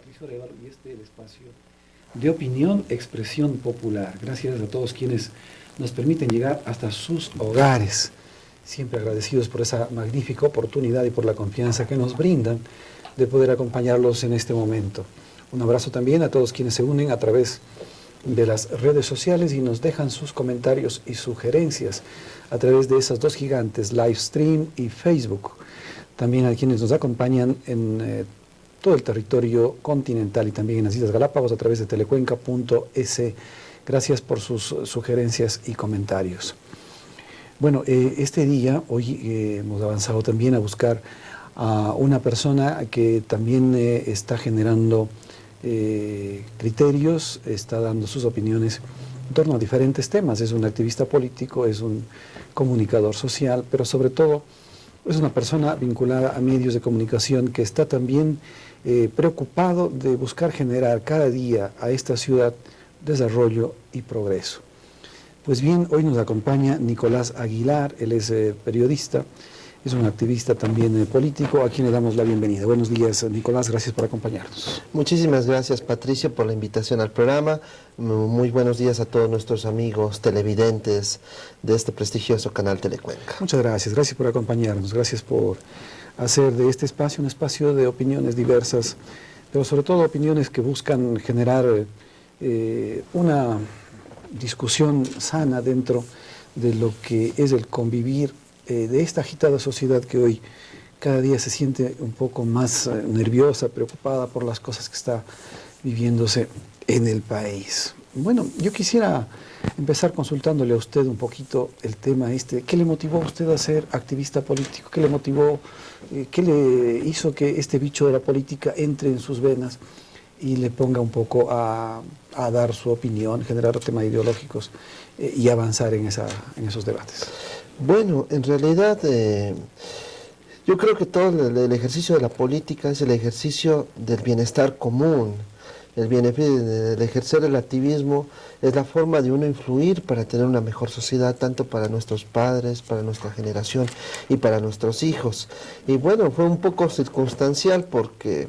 Patricio Arévalo y este es el espacio de opinión, expresión popular. Gracias a todos quienes nos permiten llegar hasta sus hogares. Siempre agradecidos por esa magnífica oportunidad y por la confianza que nos brindan de poder acompañarlos en este momento. Un abrazo también a todos quienes se unen a través de las redes sociales y nos dejan sus comentarios y sugerencias a través de esas dos gigantes, Livestream y Facebook. También a quienes nos acompañan en todo el territorio continental y también en las Islas Galápagos a través de telecuenca.es. Gracias por sus sugerencias y comentarios. Bueno, este día, hoy hemos avanzado también a buscar a una persona que también está generando criterios, está dando sus opiniones en torno a diferentes temas. Es un activista político, es un comunicador social, pero sobre todo es una persona vinculada a medios de comunicación que está también preocupado de buscar generar cada día a esta ciudad desarrollo y progreso. Pues bien, hoy nos acompaña Nicolás Aguilar, él es periodista, es un activista también político, a quien le damos la bienvenida. Buenos días, Nicolás, gracias por acompañarnos. Muchísimas gracias, Patricio, por la invitación al programa. Muy buenos días a todos nuestros amigos televidentes de este prestigioso canal Telecuenca. Muchas gracias, gracias por acompañarnos, gracias por hacer de este espacio un espacio de opiniones diversas, pero sobre todo opiniones que buscan generar una discusión sana dentro de lo que es el convivir de esta agitada sociedad que hoy cada día se siente un poco más nerviosa, preocupada por las cosas que está viviéndose en el país. Bueno, yo quisiera empezar consultándole a usted un poquito el tema este. ¿Qué le motivó a usted a ser activista político? ¿Qué le motivó, qué le hizo que este bicho de la política entre en sus venas y le ponga un poco a dar su opinión, generar temas ideológicos y avanzar en esos debates? Bueno, en realidad yo creo que todo el ejercicio de la política es el ejercicio del bienestar común. El ejercer el activismo es la forma de uno influir para tener una mejor sociedad, tanto para nuestros padres, para nuestra generación y para nuestros hijos. Y bueno, fue un poco circunstancial porque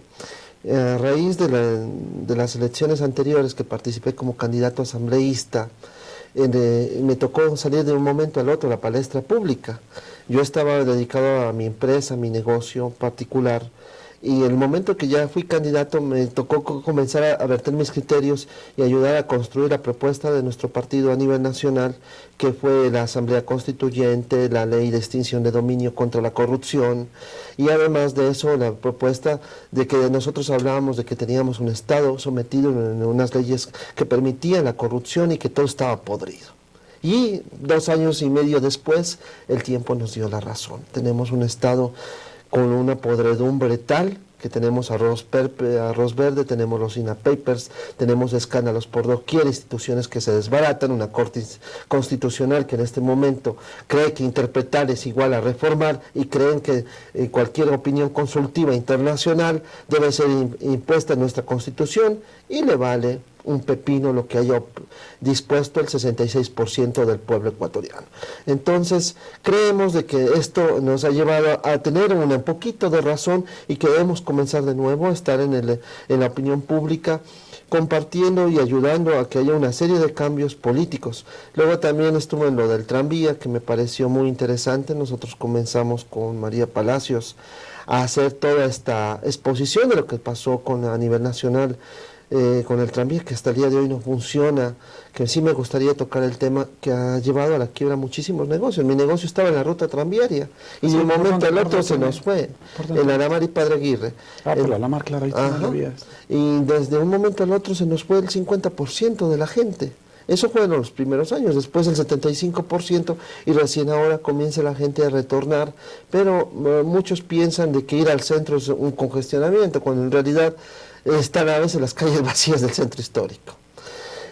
a raíz de las elecciones anteriores que participé como candidato asambleísta, me tocó salir de un momento al otro a la palestra pública. Yo estaba dedicado a mi empresa, a mi negocio particular, y el momento que ya fui candidato me tocó comenzar a verter mis criterios y ayudar a construir la propuesta de nuestro partido a nivel nacional, que fue la Asamblea Constituyente, la Ley de Extinción de Dominio contra la Corrupción, y además de eso la propuesta de que nosotros hablábamos de que teníamos un Estado sometido en unas leyes que permitían la corrupción y que todo estaba podrido. Y 2 años y medio después el tiempo nos dio la razón. Tenemos un Estado con una podredumbre tal que tenemos arroz verde, tenemos los INA Papers, tenemos escándalos por doquier, instituciones que se desbaratan, una corte constitucional que en este momento cree que interpretar es igual a reformar y creen que cualquier opinión consultiva internacional debe ser impuesta en nuestra constitución y le vale un pepino lo que haya dispuesto el 66% del pueblo ecuatoriano. Entonces, creemos de que esto nos ha llevado a tener un poquito de razón y que debemos comenzar de nuevo a estar en la opinión pública, compartiendo y ayudando a que haya una serie de cambios políticos. Luego también estuve en lo del tranvía, que me pareció muy interesante. Nosotros comenzamos con María Palacios a hacer toda esta exposición de lo que pasó a nivel nacional con el tranvía, que hasta el día de hoy no funciona, que sí me gustaría tocar el tema que ha llevado a la quiebra muchísimos negocios. Mi negocio estaba en la ruta tranviaria y de un momento al otro se nos fue, en Alamar y Padre Aguirre. Por la Alamar, claro, ahí no había. Y desde un momento al otro se nos fue el 50% de la gente. Eso fue en los primeros años, después el 75% y recién ahora comienza la gente a retornar, pero muchos piensan de que ir al centro es un congestionamiento, cuando en realidad están a veces las calles vacías del centro histórico.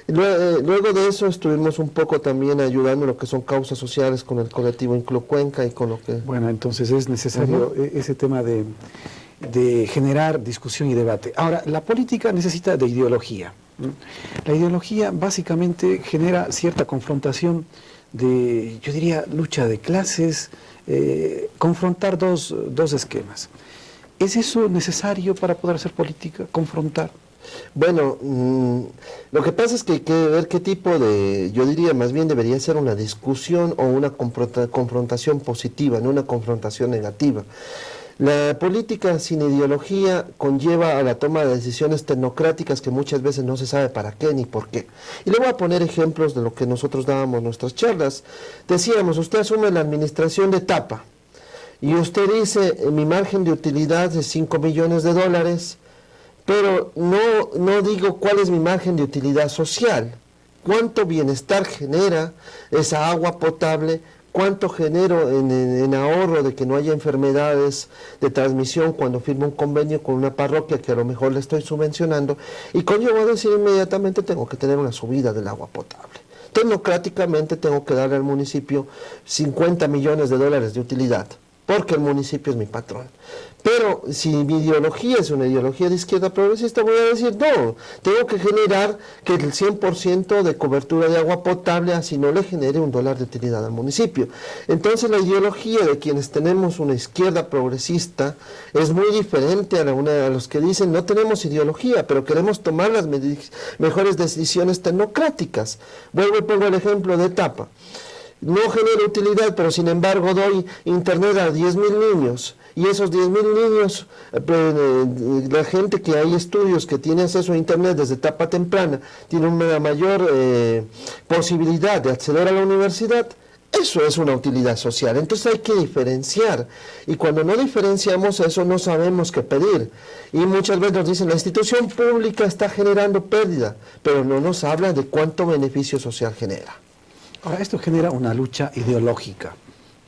Luego de eso estuvimos un poco también ayudando en lo que son causas sociales con el colectivo Inclucuenca y con lo que... Bueno, entonces es necesario ese tema de generar discusión y debate. Ahora, la política necesita de ideología. La ideología básicamente genera cierta confrontación de, yo diría, lucha de clases, confrontar dos esquemas. ¿Es eso necesario para poder hacer política, confrontar? Bueno, lo que pasa es que hay que ver qué tipo de, yo diría más bien debería ser una discusión o una confrontación positiva, no una confrontación negativa. La política sin ideología conlleva a la toma de decisiones tecnocráticas que muchas veces no se sabe para qué ni por qué. Y le voy a poner ejemplos de lo que nosotros dábamos en nuestras charlas. Decíamos, usted asume la administración de Tapa y usted dice, mi margen de utilidad es 5 millones de dólares, pero no digo cuál es mi margen de utilidad social, cuánto bienestar genera esa agua potable, cuánto genero en ahorro de que no haya enfermedades de transmisión cuando firmo un convenio con una parroquia que a lo mejor le estoy subvencionando, y conllevo a decir inmediatamente tengo que tener una subida del agua potable. Tecnocráticamente tengo que darle al municipio 50 millones de dólares de utilidad, porque el municipio es mi patrón. Pero si mi ideología es una ideología de izquierda progresista, voy a decir, no, tengo que generar que el 100% de cobertura de agua potable así no le genere $1 de utilidad al municipio. Entonces la ideología de quienes tenemos una izquierda progresista es muy diferente a los que dicen no tenemos ideología, pero queremos tomar las mejores decisiones tecnocráticas. Vuelvo y pongo el ejemplo de Tapa. No genero utilidad, pero sin embargo doy internet a 10.000 niños. Y esos 10.000 niños, la gente que hay estudios que tiene acceso a internet desde etapa temprana, tiene una mayor posibilidad de acceder a la universidad. Eso es una utilidad social. Entonces hay que diferenciar. Y cuando no diferenciamos eso, no sabemos qué pedir. Y muchas veces nos dicen, la institución pública está generando pérdida, pero no nos habla de cuánto beneficio social genera. Ahora, esto genera una lucha ideológica,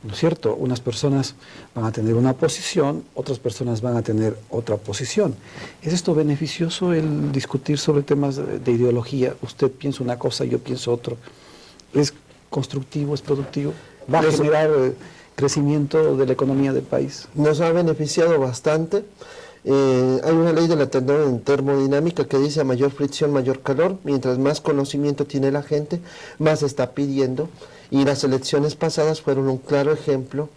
¿no es cierto? Unas personas van a tener una posición, otras personas van a tener otra posición. ¿Es esto beneficioso, el discutir sobre temas de ideología? Usted piensa una cosa, yo pienso otro. ¿Es constructivo, es productivo? ¿Va a generar crecimiento de la economía del país? Nos ha beneficiado bastante. Hay una ley de la termodinámica que dice a mayor fricción, mayor calor. Mientras más conocimiento tiene la gente, más está pidiendo. Y las elecciones pasadas fueron un claro ejemplo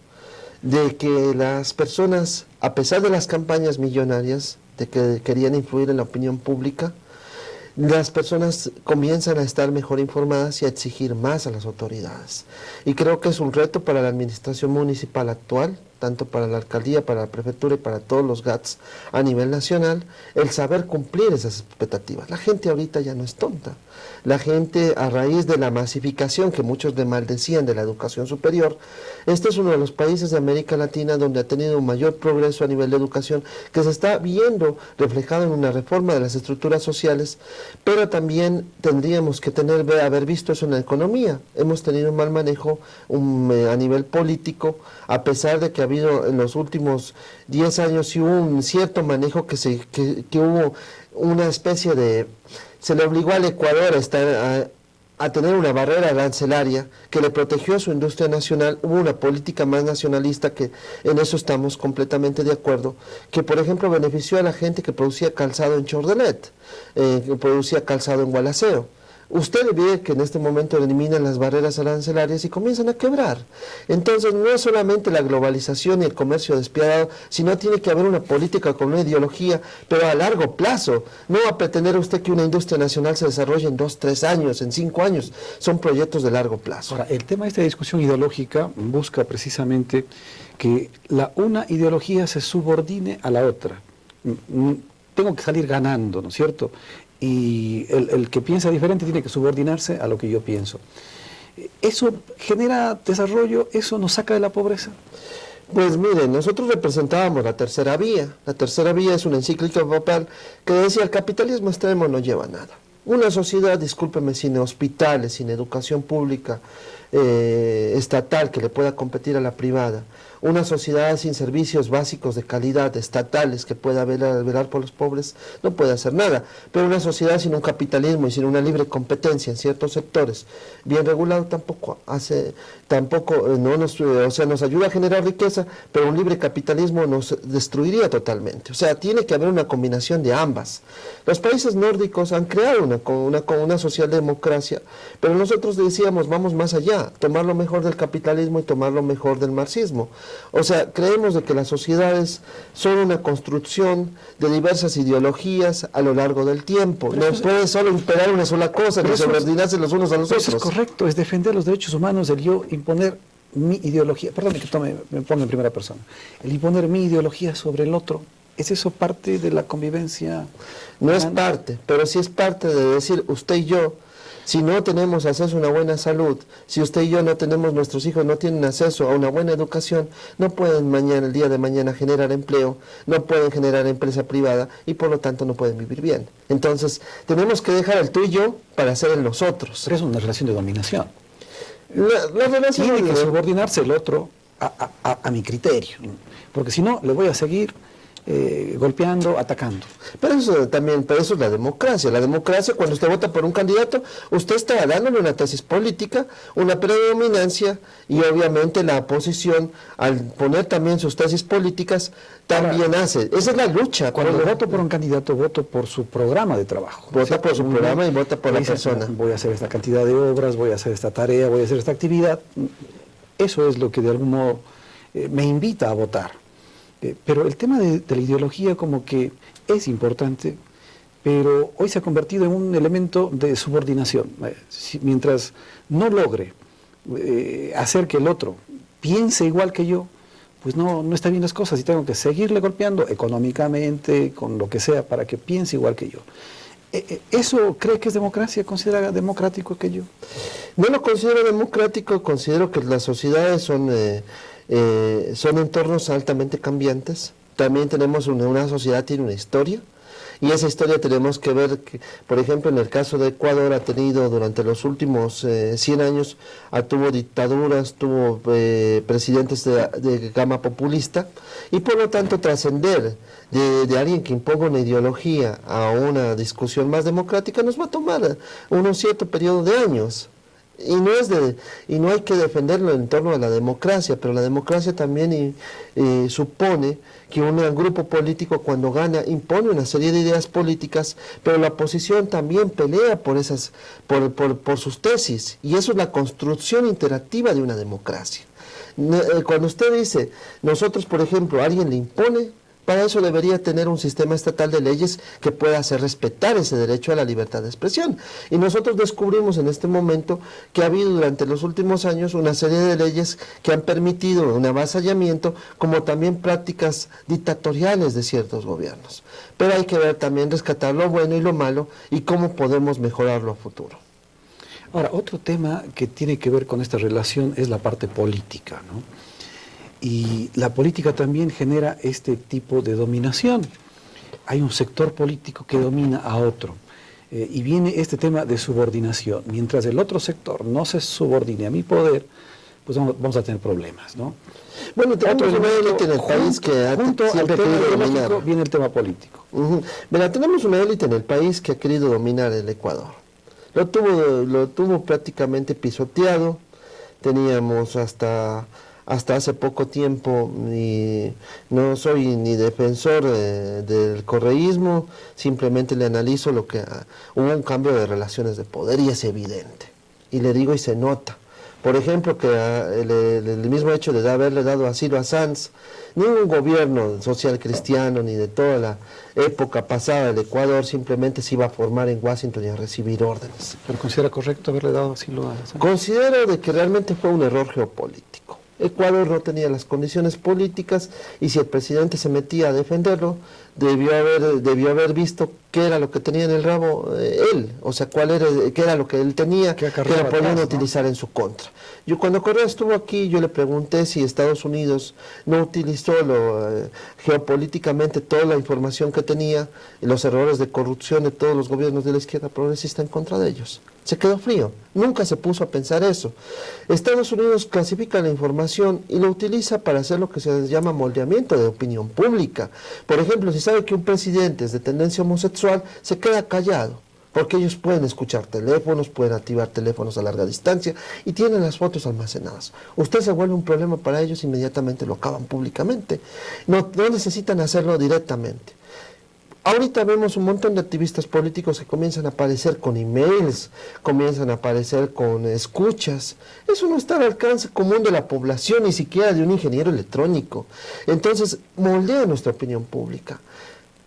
de que las personas, a pesar de las campañas millonarias de que querían influir en la opinión pública, las personas comienzan a estar mejor informadas y a exigir más a las autoridades. Y creo que es un reto para la administración municipal actual, tanto para la alcaldía, para la prefectura y para todos los GATS a nivel nacional, el saber cumplir esas expectativas. La gente ahorita ya no es tonta. La gente, a raíz de la masificación que muchos maldecían de la educación superior, este es uno de los países de América Latina donde ha tenido un mayor progreso a nivel de educación, que se está viendo reflejado en una reforma de las estructuras sociales, pero también tendríamos que haber visto eso en la economía. Hemos tenido un mal manejo a nivel político, a pesar de que ha habido en los últimos 10 años sí hubo un cierto manejo que hubo una especie de... Se le obligó al Ecuador a tener una barrera arancelaria que le protegió a su industria nacional. Hubo una política más nacionalista, que en eso estamos completamente de acuerdo, que por ejemplo benefició a la gente que producía calzado en Chordelet, que producía calzado en Gualaceo. Usted ve que en este momento eliminan las barreras arancelarias y comienzan a quebrar. Entonces no es solamente la globalización y el comercio despiadado, sino tiene que haber una política con una ideología, pero a largo plazo. No va a pretender usted que una industria nacional se desarrolle en 2, 3 años, en 5 años. Son proyectos de largo plazo. Ahora, el tema de esta discusión ideológica busca precisamente que una ideología se subordine a la otra. Tengo que salir ganando, ¿no es cierto? Y el que piensa diferente tiene que subordinarse a lo que yo pienso. ¿Eso genera desarrollo? ¿Eso nos saca de la pobreza? Pues miren, nosotros representábamos la tercera vía. La tercera vía es una encíclica papal que decía: el capitalismo extremo no lleva a nada. Una sociedad, discúlpeme, sin hospitales, sin educación pública estatal que le pueda competir a la privada, una sociedad sin servicios básicos de calidad estatales que pueda velar por los pobres, no puede hacer nada. Pero una sociedad sin un capitalismo y sin una libre competencia en ciertos sectores bien regulado nos ayuda a generar riqueza, pero un libre capitalismo nos destruiría totalmente. O sea, tiene que haber una combinación de ambas. Los países nórdicos han creado una socialdemocracia, pero nosotros decíamos, vamos más allá. A, tomar lo mejor del capitalismo y tomar lo mejor del marxismo. O sea, creemos de que las sociedades son una construcción de diversas ideologías a lo largo del tiempo. Pero no puede solo imperar una sola cosa, ni subordinarse los unos a los otros. Eso es correcto, es defender los derechos humanos, el yo imponer mi ideología, perdón que me ponga en primera persona, el imponer mi ideología sobre el otro. ¿Es eso parte de la convivencia? No es parte, pero sí es parte de decir, usted y yo, si no tenemos acceso a una buena salud, si usted y yo no tenemos, nuestros hijos no tienen acceso a una buena educación, no pueden mañana, el día de mañana, generar empleo, no pueden generar empresa privada y por lo tanto no pueden vivir bien. Entonces, tenemos que dejar el tú y yo para hacer el nosotros. Pero es una relación de dominación. La relación tiene que subordinarse el otro a mi criterio, porque si no, le voy a seguir golpeando, atacando. Pero eso también, pero eso es la democracia. La democracia, cuando usted vota por un candidato, usted está dándole una tesis política, una predominancia, y obviamente la oposición, al poner también sus tesis políticas, también hace. Esa es la lucha. Cuando voto por un candidato, voto por su programa de trabajo. Vota por su programa y vota por la persona. Voy a hacer esta cantidad de obras, voy a hacer esta tarea, voy a hacer esta actividad. Eso es lo que de algún modo me invita a votar. Pero el tema de la ideología como que es importante, pero hoy se ha convertido en un elemento de subordinación. Mientras no logre hacer que el otro piense igual que yo, pues no está bien las cosas y tengo que seguirle golpeando económicamente, con lo que sea, para que piense igual que yo. ¿Eso cree que es democracia? ¿Considera democrático aquello? No lo considero democrático, considero que las sociedades son entornos altamente cambiantes. También tenemos una sociedad, tiene una historia, y esa historia tenemos que ver que, por ejemplo, en el caso de Ecuador ha tenido durante los últimos 100 años, tuvo dictaduras, tuvo presidentes de gama populista, y por lo tanto trascender de alguien que imponga una ideología a una discusión más democrática nos va a tomar un cierto periodo de años. Y no hay que defenderlo en torno a la democracia, pero la democracia también supone que un grupo político cuando gana impone una serie de ideas políticas, pero la oposición también pelea por sus tesis, y eso es la construcción interactiva de una democracia. Cuando usted dice, nosotros por ejemplo, alguien le impone, para eso debería tener un sistema estatal de leyes que pueda hacer respetar ese derecho a la libertad de expresión. Y nosotros descubrimos en este momento que ha habido durante los últimos años una serie de leyes que han permitido un avasallamiento, como también prácticas dictatoriales de ciertos gobiernos. Pero hay que ver también, rescatar lo bueno y lo malo y cómo podemos mejorarlo a futuro. Ahora, otro tema que tiene que ver con esta relación es la parte política, ¿no? Y la política también genera este tipo de dominación. Hay un sector político que domina a otro. Y viene este tema de subordinación. Mientras el otro sector no se subordine a mi poder, pues vamos a tener problemas, ¿no? Bueno, tenemos una élite en el país que junto al tema ideológico viene el tema político. Mira, tenemos una élite en el país que ha querido dominar el Ecuador. Lo tuvo prácticamente pisoteado. Teníamos hasta hace poco tiempo, y no soy ni defensor del correísmo, simplemente le analizo hubo un cambio de relaciones de poder y es evidente, y le digo y se nota. Por ejemplo, que el mismo hecho de haberle dado asilo a Sanz, ningún gobierno social cristiano ni de toda la época pasada del Ecuador simplemente se iba a formar en Washington y a recibir órdenes. ¿Pero considera correcto haberle dado asilo a Sanz? Considero de que realmente fue un error geopolítico. Ecuador no tenía las condiciones políticas y si el presidente se metía a defenderlo, debió haber visto qué era lo que tenía en el rabo él, o sea, qué era lo que él tenía, que lo podían utilizar en su contra. Yo cuando Correa estuvo aquí, yo le pregunté si Estados Unidos no utilizó geopolíticamente toda la información que tenía y los errores de corrupción de todos los gobiernos de la izquierda progresista en contra de ellos. Se quedó frío, nunca se puso a pensar eso. Estados Unidos clasifica la información y lo utiliza para hacer lo que se llama moldeamiento de opinión pública. Por ejemplo, si sabe que un presidente es de tendencia homosexual, se queda callado, porque ellos pueden escuchar teléfonos, pueden activar teléfonos a larga distancia y tienen las fotos almacenadas. Usted se vuelve un problema para ellos, inmediatamente lo acaban públicamente. No necesitan hacerlo directamente. Ahorita vemos un montón de activistas políticos que comienzan a aparecer con emails, comienzan a aparecer con escuchas. Eso no está al alcance común de la población, ni siquiera de un ingeniero electrónico. Entonces, moldea nuestra opinión pública.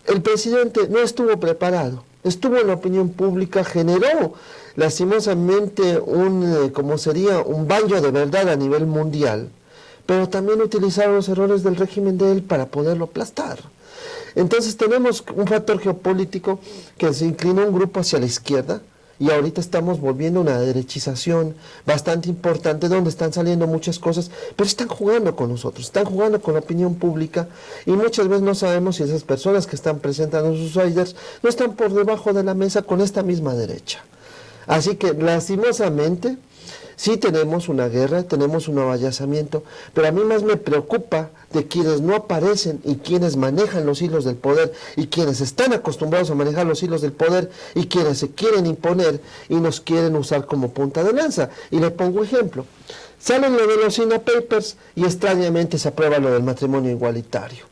El presidente no estuvo preparado, estuvo en la opinión pública, generó lastimosamente un baño de verdad a nivel mundial, pero también utilizaron los errores del régimen de él para poderlo aplastar. Entonces tenemos un factor geopolítico que se inclinó un grupo hacia la izquierda y ahorita estamos volviendo a una derechización bastante importante donde están saliendo muchas cosas, pero están jugando con nosotros, están jugando con la opinión pública y muchas veces no sabemos si esas personas que están presentando sus sliders no están por debajo de la mesa con esta misma derecha. Así que lastimosamente sí tenemos una guerra, tenemos un avallazamiento, pero a mí más me preocupa de quienes no aparecen y quienes manejan los hilos del poder y quienes están acostumbrados a manejar los hilos del poder y quienes se quieren imponer y nos quieren usar como punta de lanza. Y le pongo ejemplo. Salen lo de los SINA Papers y extrañamente se aprueba lo del matrimonio igualitario.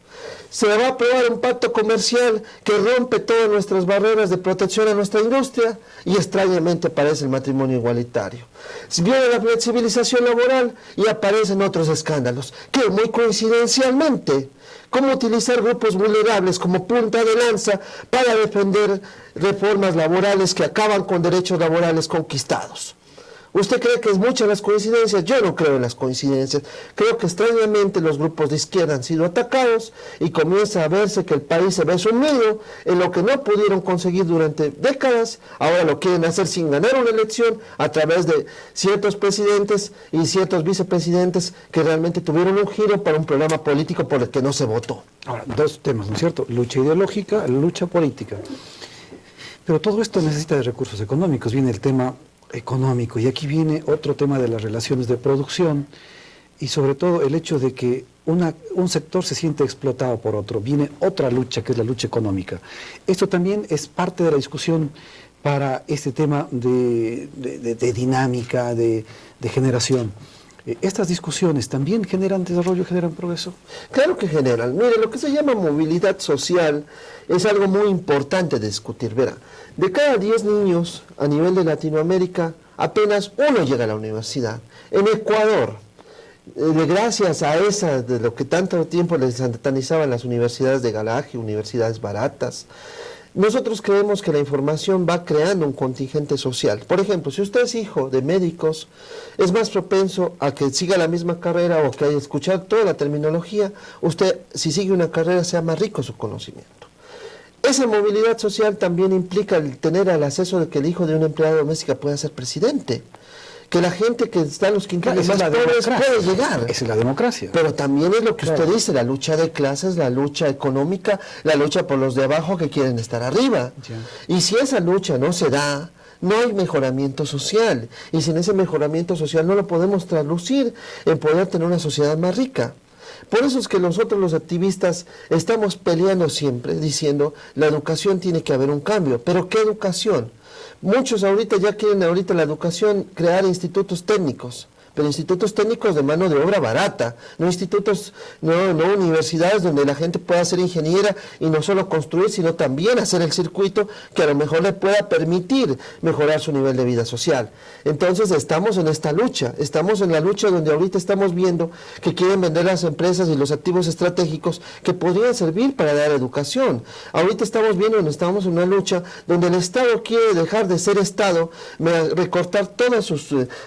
Se va a aprobar un pacto comercial que rompe todas nuestras barreras de protección a nuestra industria y extrañamente aparece el matrimonio igualitario. Viene la flexibilización laboral y aparecen otros escándalos, que muy coincidencialmente, cómo utilizar grupos vulnerables como punta de lanza para defender reformas laborales que acaban con derechos laborales conquistados. ¿Usted cree que es muchas las coincidencias? Yo no creo en las coincidencias. Creo que extrañamente los grupos de izquierda han sido atacados y comienza a verse que el país se ve sumido en lo que no pudieron conseguir durante décadas. Ahora lo quieren hacer sin ganar una elección a través de ciertos presidentes y ciertos vicepresidentes que realmente tuvieron un giro para un programa político por el que no se votó. Ahora, dos temas, ¿no es cierto? Lucha ideológica, lucha política. Pero todo esto necesita de recursos económicos. Viene el tema económico y aquí viene otro tema de las relaciones de producción y sobre todo el hecho de que un sector se siente explotado por otro. Viene otra lucha que es la lucha económica. Esto también es parte de la discusión para este tema de dinámica, de generación. ¿Estas discusiones también generan desarrollo, generan progreso? Claro que generan. Mire, lo que se llama movilidad social es algo muy importante de discutir. Verá, de cada 10 niños a nivel de Latinoamérica, apenas uno llega a la universidad. En Ecuador, gracias a de lo que tanto tiempo les satanizaban las universidades de galaje, universidades baratas, nosotros creemos que la información va creando un contingente social. Por ejemplo, si usted es hijo de médicos, es más propenso a que siga la misma carrera o que haya escuchado toda la terminología. Usted, si sigue una carrera, sea más rico su conocimiento. Esa movilidad social también implica el tener el acceso de que el hijo de una empleada doméstica pueda ser presidente. Que la gente que está en los quintiles más pobres puede llegar. Esa es la democracia. Pero también es lo que usted dice, la lucha de clases, la lucha económica, la lucha por los de abajo que quieren estar arriba. Y si esa lucha no se da, no hay mejoramiento social. Y sin ese mejoramiento social no lo podemos traducir en poder tener una sociedad más rica. Por eso es que nosotros los activistas estamos peleando siempre, diciendo, la educación tiene que haber un cambio. ¿Pero qué educación? Muchos ahorita ya quieren la educación crear institutos técnicos, pero institutos técnicos de mano de obra barata, no institutos, no universidades donde la gente pueda ser ingeniera y no solo construir, sino también hacer el circuito que a lo mejor le pueda permitir mejorar su nivel de vida social. Entonces estamos en esta lucha, estamos en la lucha donde ahorita estamos viendo que quieren vender las empresas y los activos estratégicos que podrían servir para dar educación. Ahorita estamos viendo, estamos en una lucha donde el Estado quiere dejar de ser Estado, recortar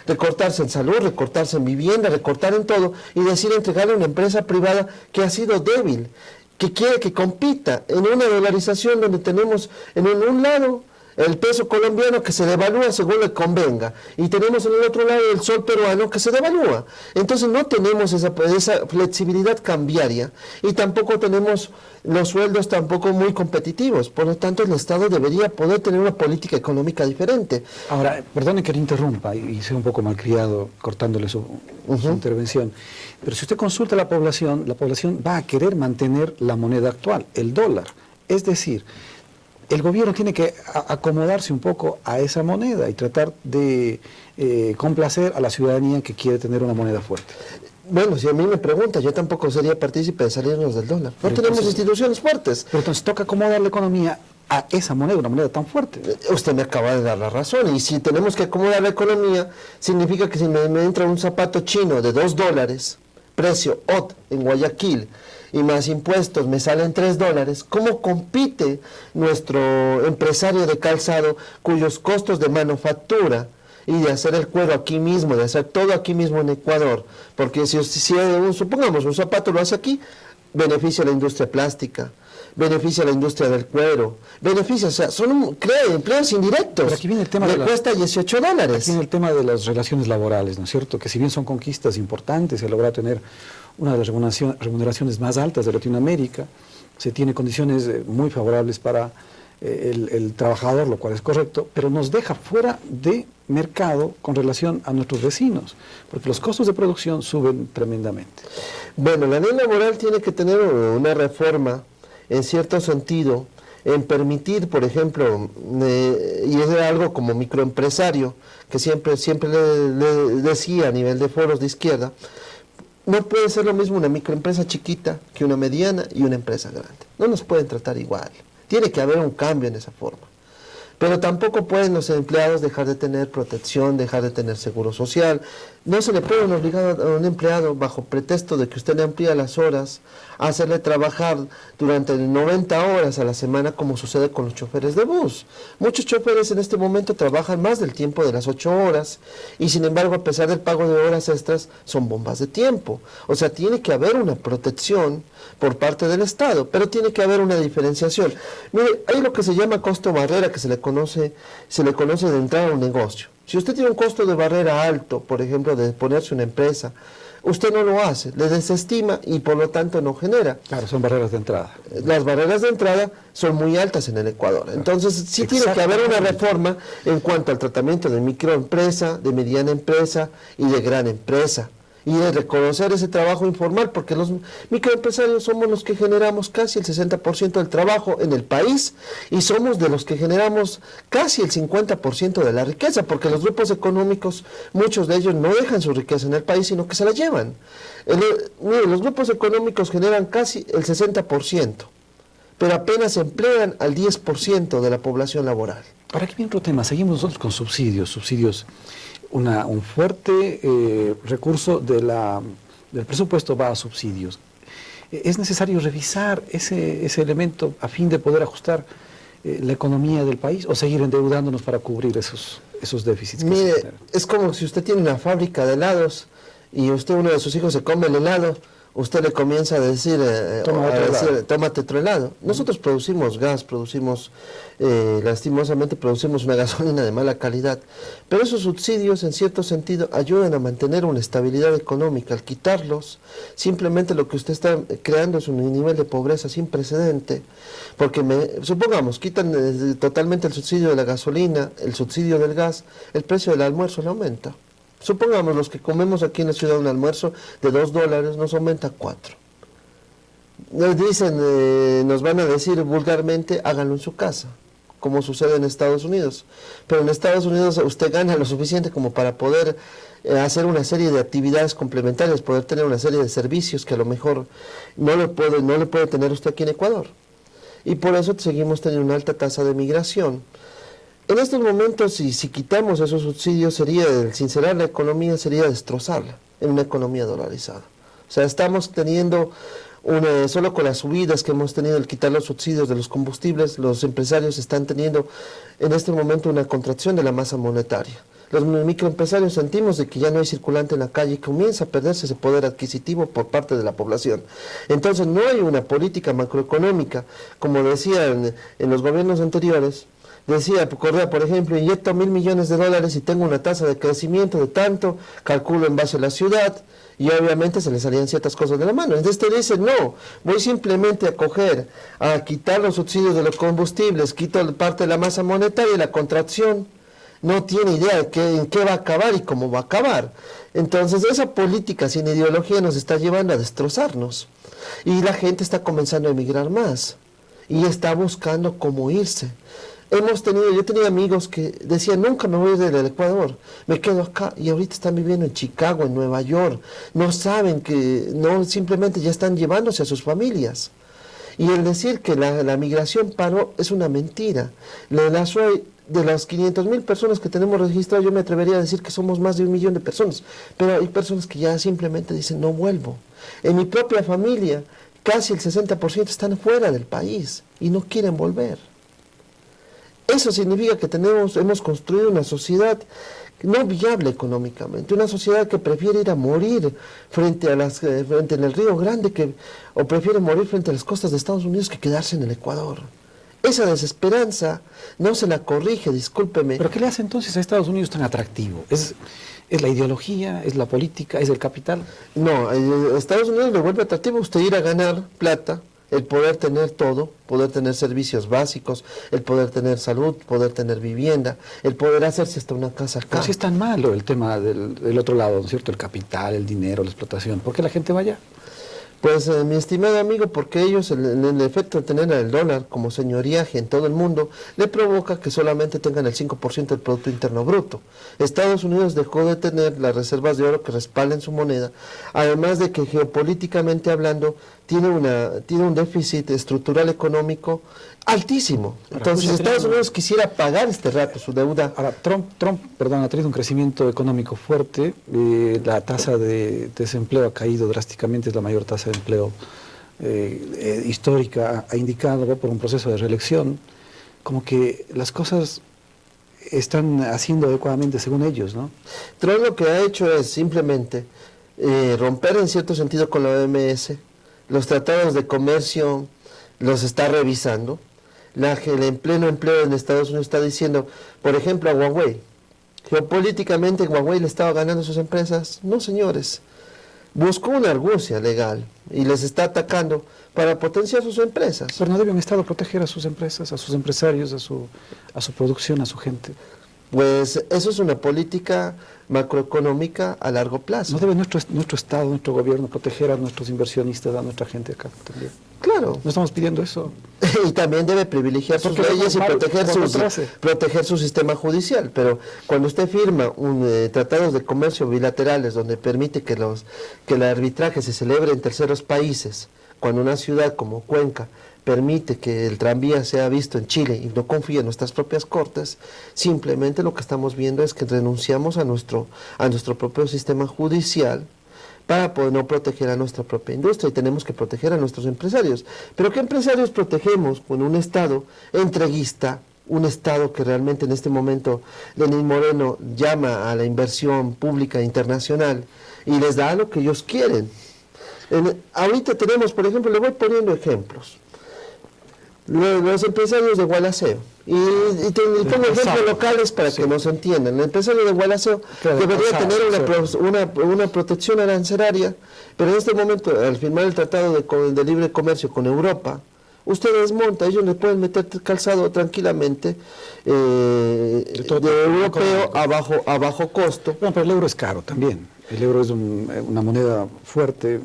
recortarse en salud, recortarse en vivienda, recortar en todo y decir entregarle a una empresa privada que ha sido débil, que quiere que compita en una dolarización donde tenemos en un lado el peso colombiano que se devalúa según le convenga y tenemos en el otro lado el sol peruano que se devalúa. Entonces no tenemos esa flexibilidad cambiaria y tampoco tenemos los sueldos tampoco muy competitivos. Por lo tanto, el Estado debería poder tener una política económica diferente. Ahora, perdone que le interrumpa y sea un poco malcriado cortándole su intervención, pero si usted consulta a la población va a querer mantener la moneda actual, el dólar. Es decir, el gobierno tiene que acomodarse un poco a esa moneda y tratar de complacer a la ciudadanía que quiere tener una moneda fuerte. Bueno, si a mí me pregunta, yo tampoco sería partícipe de salirnos del dólar. No tenemos instituciones fuertes. Pero entonces toca acomodar la economía a esa moneda, una moneda tan fuerte. Usted me acaba de dar la razón. Y si tenemos que acomodar la economía, significa que si me entra un zapato chino de $2, precio OT en Guayaquil, y más impuestos me salen $3, ¿cómo compite nuestro empresario de calzado cuyos costos de manufactura y de hacer el cuero aquí mismo, de hacer todo aquí mismo en Ecuador? Porque si supongamos un zapato lo hace aquí, beneficia a la industria plástica, beneficia a la industria del cuero, beneficia, o sea, crea empleos indirectos. Pero aquí viene el tema cuesta $18. Aquí viene el tema de las relaciones laborales, ¿no es cierto? Que si bien son conquistas importantes, se logra tener una de las remuneraciones más altas de Latinoamérica, se tiene condiciones muy favorables para el trabajador, lo cual es correcto, pero nos deja fuera de mercado con relación a nuestros vecinos, porque los costos de producción suben tremendamente. Bueno, la ley laboral tiene que tener una reforma, en cierto sentido, en permitir, por ejemplo, y es algo como microempresario, que siempre le decía a nivel de foros de izquierda, no puede ser lo mismo una microempresa chiquita que una mediana y una empresa grande. No nos pueden tratar igual. Tiene que haber un cambio en esa forma. Pero tampoco pueden los empleados dejar de tener protección, dejar de tener seguro social. No se le puede obligar a un empleado, bajo pretexto de que usted le amplía las horas, a hacerle trabajar durante 90 horas a la semana, como sucede con los choferes de bus. Muchos choferes en este momento trabajan más del tiempo de las 8 horas y sin embargo, a pesar del pago de horas extras, son bombas de tiempo. O sea, tiene que haber una protección por parte del Estado, pero tiene que haber una diferenciación. Mire, hay lo que se llama costo barrera, que se le conoce de entrar a un negocio. Si usted tiene un costo de barrera alto, por ejemplo, de ponerse una empresa, usted no lo hace, le desestima y por lo tanto no genera. Claro, son barreras de entrada. Las barreras de entrada son muy altas en el Ecuador. Entonces sí tiene que haber una reforma en cuanto al tratamiento de microempresa, de mediana empresa y de gran empresa. Y de reconocer ese trabajo informal, porque los microempresarios somos los que generamos casi el 60% del trabajo en el país y somos de los que generamos casi el 50% de la riqueza, porque los grupos económicos, muchos de ellos no dejan su riqueza en el país, sino que se la llevan. Los grupos económicos generan casi el 60%, pero apenas emplean al 10% de la población laboral. Ahora aquí viene otro tema, seguimos nosotros con subsidios. Un fuerte recurso del presupuesto va a subsidios. ¿Es necesario revisar ese elemento a fin de poder ajustar la economía del país o seguir endeudándonos para cubrir esos déficits que se generan? Es como si usted tiene una fábrica de helados y uno de sus hijos se come el helado, usted le comienza a decir, tómate otro helado. Nosotros producimos gas, lastimosamente producimos una gasolina de mala calidad, pero esos subsidios en cierto sentido ayudan a mantener una estabilidad económica. Al quitarlos, simplemente lo que usted está creando es un nivel de pobreza sin precedente, porque supongamos, quitan totalmente el subsidio de la gasolina, el subsidio del gas, el precio del almuerzo le aumenta. Supongamos los que comemos aquí en la ciudad un almuerzo de $2, nos aumenta a 4. Nos dicen, nos van a decir vulgarmente, háganlo en su casa, como sucede en Estados Unidos. Pero en Estados Unidos usted gana lo suficiente como para poder hacer una serie de actividades complementarias, poder tener una serie de servicios que a lo mejor no le puede tener usted aquí en Ecuador. Y por eso seguimos teniendo una alta tasa de migración. En estos momentos, si quitamos esos subsidios, el sincerar la economía sería destrozarla en una economía dolarizada. O sea, estamos teniendo, solo con las subidas que hemos tenido, el quitar los subsidios de los combustibles, los empresarios están teniendo en este momento una contracción de la masa monetaria. Los microempresarios sentimos de que ya no hay circulante en la calle y comienza a perderse ese poder adquisitivo por parte de la población. Entonces no hay una política macroeconómica, como decían en los gobiernos anteriores. Decía Correa, por ejemplo, inyecto $1.000 millones y tengo una tasa de crecimiento de tanto, calculo en base a la ciudad, y obviamente se le salían ciertas cosas de la mano. Entonces te dice, no, voy simplemente a quitar los subsidios de los combustibles, quito parte de la masa monetaria y la contracción. No tiene idea de en qué va a acabar y cómo va a acabar. Entonces esa política sin ideología nos está llevando a destrozarnos. Y la gente está comenzando a emigrar más y está buscando cómo irse. Yo tenía amigos que decían, nunca me voy del Ecuador, me quedo acá, y ahorita están viviendo en Chicago, en Nueva York, no saben que, no, simplemente ya están llevándose a sus familias. Y el decir que la migración paró es una mentira. De las 500,000 personas que tenemos registradas, yo me atrevería a decir que somos más de 1 millón de personas, pero hay personas que ya simplemente dicen, no vuelvo. En mi propia familia, casi el 60% están fuera del país y no quieren volver. Eso significa que hemos construido una sociedad no viable económicamente, una sociedad que prefiere ir a morir frente en el Río Grande o prefiere morir frente a las costas de Estados Unidos que quedarse en el Ecuador. Esa desesperanza no se la corrige, discúlpeme. ¿Pero qué le hace entonces a Estados Unidos tan atractivo? ¿Es la ideología, es la política, es el capital? No, a Estados Unidos le vuelve atractivo usted ir a ganar plata, el poder tener todo, poder tener servicios básicos, el poder tener salud, poder tener vivienda, el poder hacerse hasta una casa acá. Pero si es tan malo el tema del otro lado, ¿no es cierto? El capital, el dinero, la explotación. ¿Por qué la gente va allá? Pues mi estimado amigo, porque ellos, el efecto de tener el dólar como señoríaje en todo el mundo, le provoca que solamente tengan el 5% del Producto Interno Bruto. Estados Unidos dejó de tener las reservas de oro que respalden su moneda, además de que geopolíticamente hablando tiene un déficit estructural económico altísimo. Entonces Estados Unidos quisiera pagar este rato su deuda. Ahora, Trump, ha tenido un crecimiento económico fuerte, la tasa de desempleo ha caído drásticamente, es la mayor tasa de empleo histórica, ha indicado por un proceso de reelección, como que las cosas están haciendo adecuadamente según ellos, ¿no? Trump lo que ha hecho es simplemente romper en cierto sentido con la OMS, los tratados de comercio los está revisando. El pleno empleo en Estados Unidos está diciendo, por ejemplo, a Huawei, geopolíticamente Huawei le estaba ganando a sus empresas. No, señores, buscó una argucia legal y les está atacando para potenciar sus empresas. Pero no debe un Estado proteger a sus empresas, a sus empresarios, a su producción, a su gente. Pues eso es una política macroeconómica a largo plazo. ¿No debe nuestro Estado, nuestro gobierno proteger a nuestros inversionistas, a nuestra gente acá también? Claro. ¿No estamos pidiendo eso? Y también debe privilegiar sus leyes y proteger su sistema judicial. Pero cuando usted firma tratados de comercio bilaterales donde permite que el arbitraje se celebre en terceros países, cuando una ciudad como Cuenca permite que el tranvía sea visto en Chile y no confía en nuestras propias cortes, simplemente lo que estamos viendo es que renunciamos a nuestro propio sistema judicial para poder no proteger a nuestra propia industria y tenemos que proteger a nuestros empresarios. Pero ¿qué empresarios protegemos con un Estado entreguista, un Estado que realmente en este momento Lenín Moreno llama a la inversión pública internacional y les da lo que ellos quieren? Ahorita tenemos, por ejemplo, le voy poniendo ejemplos. Los empresarios de Gualaceo, y pongo ejemplos locales para que nos entiendan. El empresario de Gualaceo debería tener una protección arancelaria, pero en este momento, al firmar el tratado de libre comercio con Europa, usted desmonta, ellos le pueden meter calzado tranquilamente de europeo a bajo costo. Bueno, pero el euro es caro también. El euro es una moneda fuerte,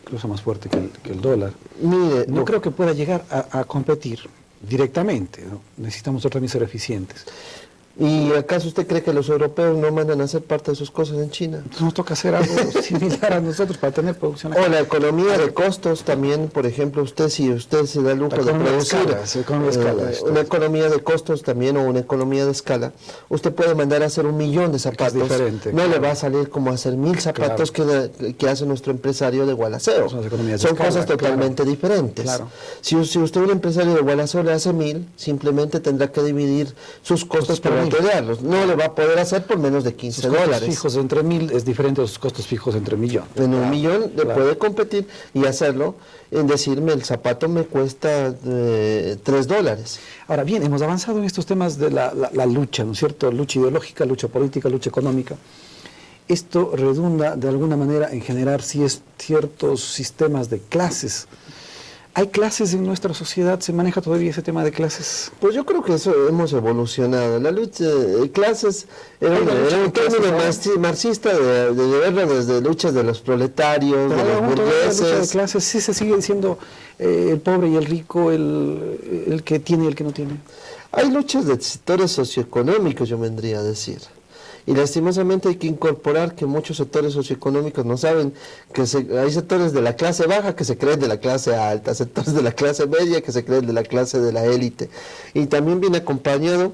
incluso más fuerte que el dólar. Mire, no creo que pueda llegar a competir directamente, ¿no? Necesitamos otras ser eficientes. ¿Y acaso usted cree que los europeos no mandan a hacer parte de sus cosas en China? Entonces nos toca hacer algo similar a nosotros para tener producción acá. O la economía de costos también, por ejemplo, si usted se da el lujo de producir una economía de costos también o una economía de escala, usted puede mandar a hacer 1 millón de zapatos. No le va a salir como hacer 1000 zapatos que hace nuestro empresario de Gualaceo. Son cosas totalmente diferentes. Claro. Si usted un empresario de Gualaceo le hace 1000, simplemente tendrá que dividir sus costos para entregarlos. No le va a poder hacer por menos de 15 dólares. Los costos fijos entre 1000 es diferente a los costos fijos entre 1 millón. En 1 millón le puede competir y hacerlo en decirme el zapato me cuesta 3 dólares. Ahora bien, hemos avanzado en estos temas de la lucha, ¿no es cierto? Lucha ideológica, lucha política, lucha económica. Esto redunda de alguna manera en generar ciertos sistemas de clases. ¿Hay clases en nuestra sociedad? ¿Se maneja todavía ese tema de clases? Pues yo creo que eso hemos evolucionado. La lucha de clases era un término marxista de verlo desde luchas de los proletarios, de los burgueses. La lucha de clases sí se sigue diciendo el pobre y el rico, el que tiene y el que no tiene. Hay luchas de sectores socioeconómicos, yo vendría a decir. Y lastimosamente hay que incorporar que muchos sectores socioeconómicos no saben que hay sectores de la clase baja que se creen de la clase alta, sectores de la clase media que se creen de la clase de la élite. Y también viene acompañado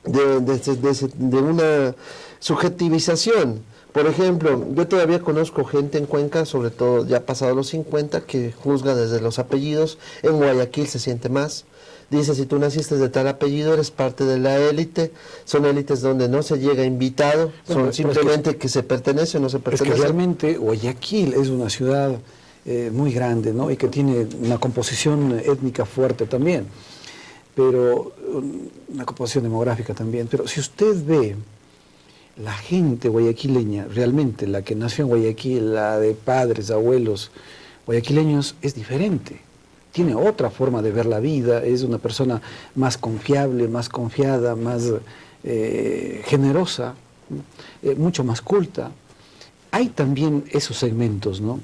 de una subjetivización. Por ejemplo, yo todavía conozco gente en Cuenca, sobre todo ya pasado los 50, que juzga desde los apellidos. En Guayaquil se siente más. Dice, si tú naciste de tal apellido, eres parte de la élite. Son élites donde no se llega invitado, bueno, son simplemente que se pertenece o no se pertenece. Es que realmente Guayaquil es una ciudad muy grande, ¿no? Y que tiene una composición étnica fuerte también, pero una composición demográfica también. Pero si usted ve la gente guayaquileña, realmente la que nació en Guayaquil, la de padres, abuelos guayaquileños, es diferente. Tiene otra forma de ver la vida, es una persona más confiable, más confiada, más generosa, mucho más culta. Hay también esos segmentos, ¿no?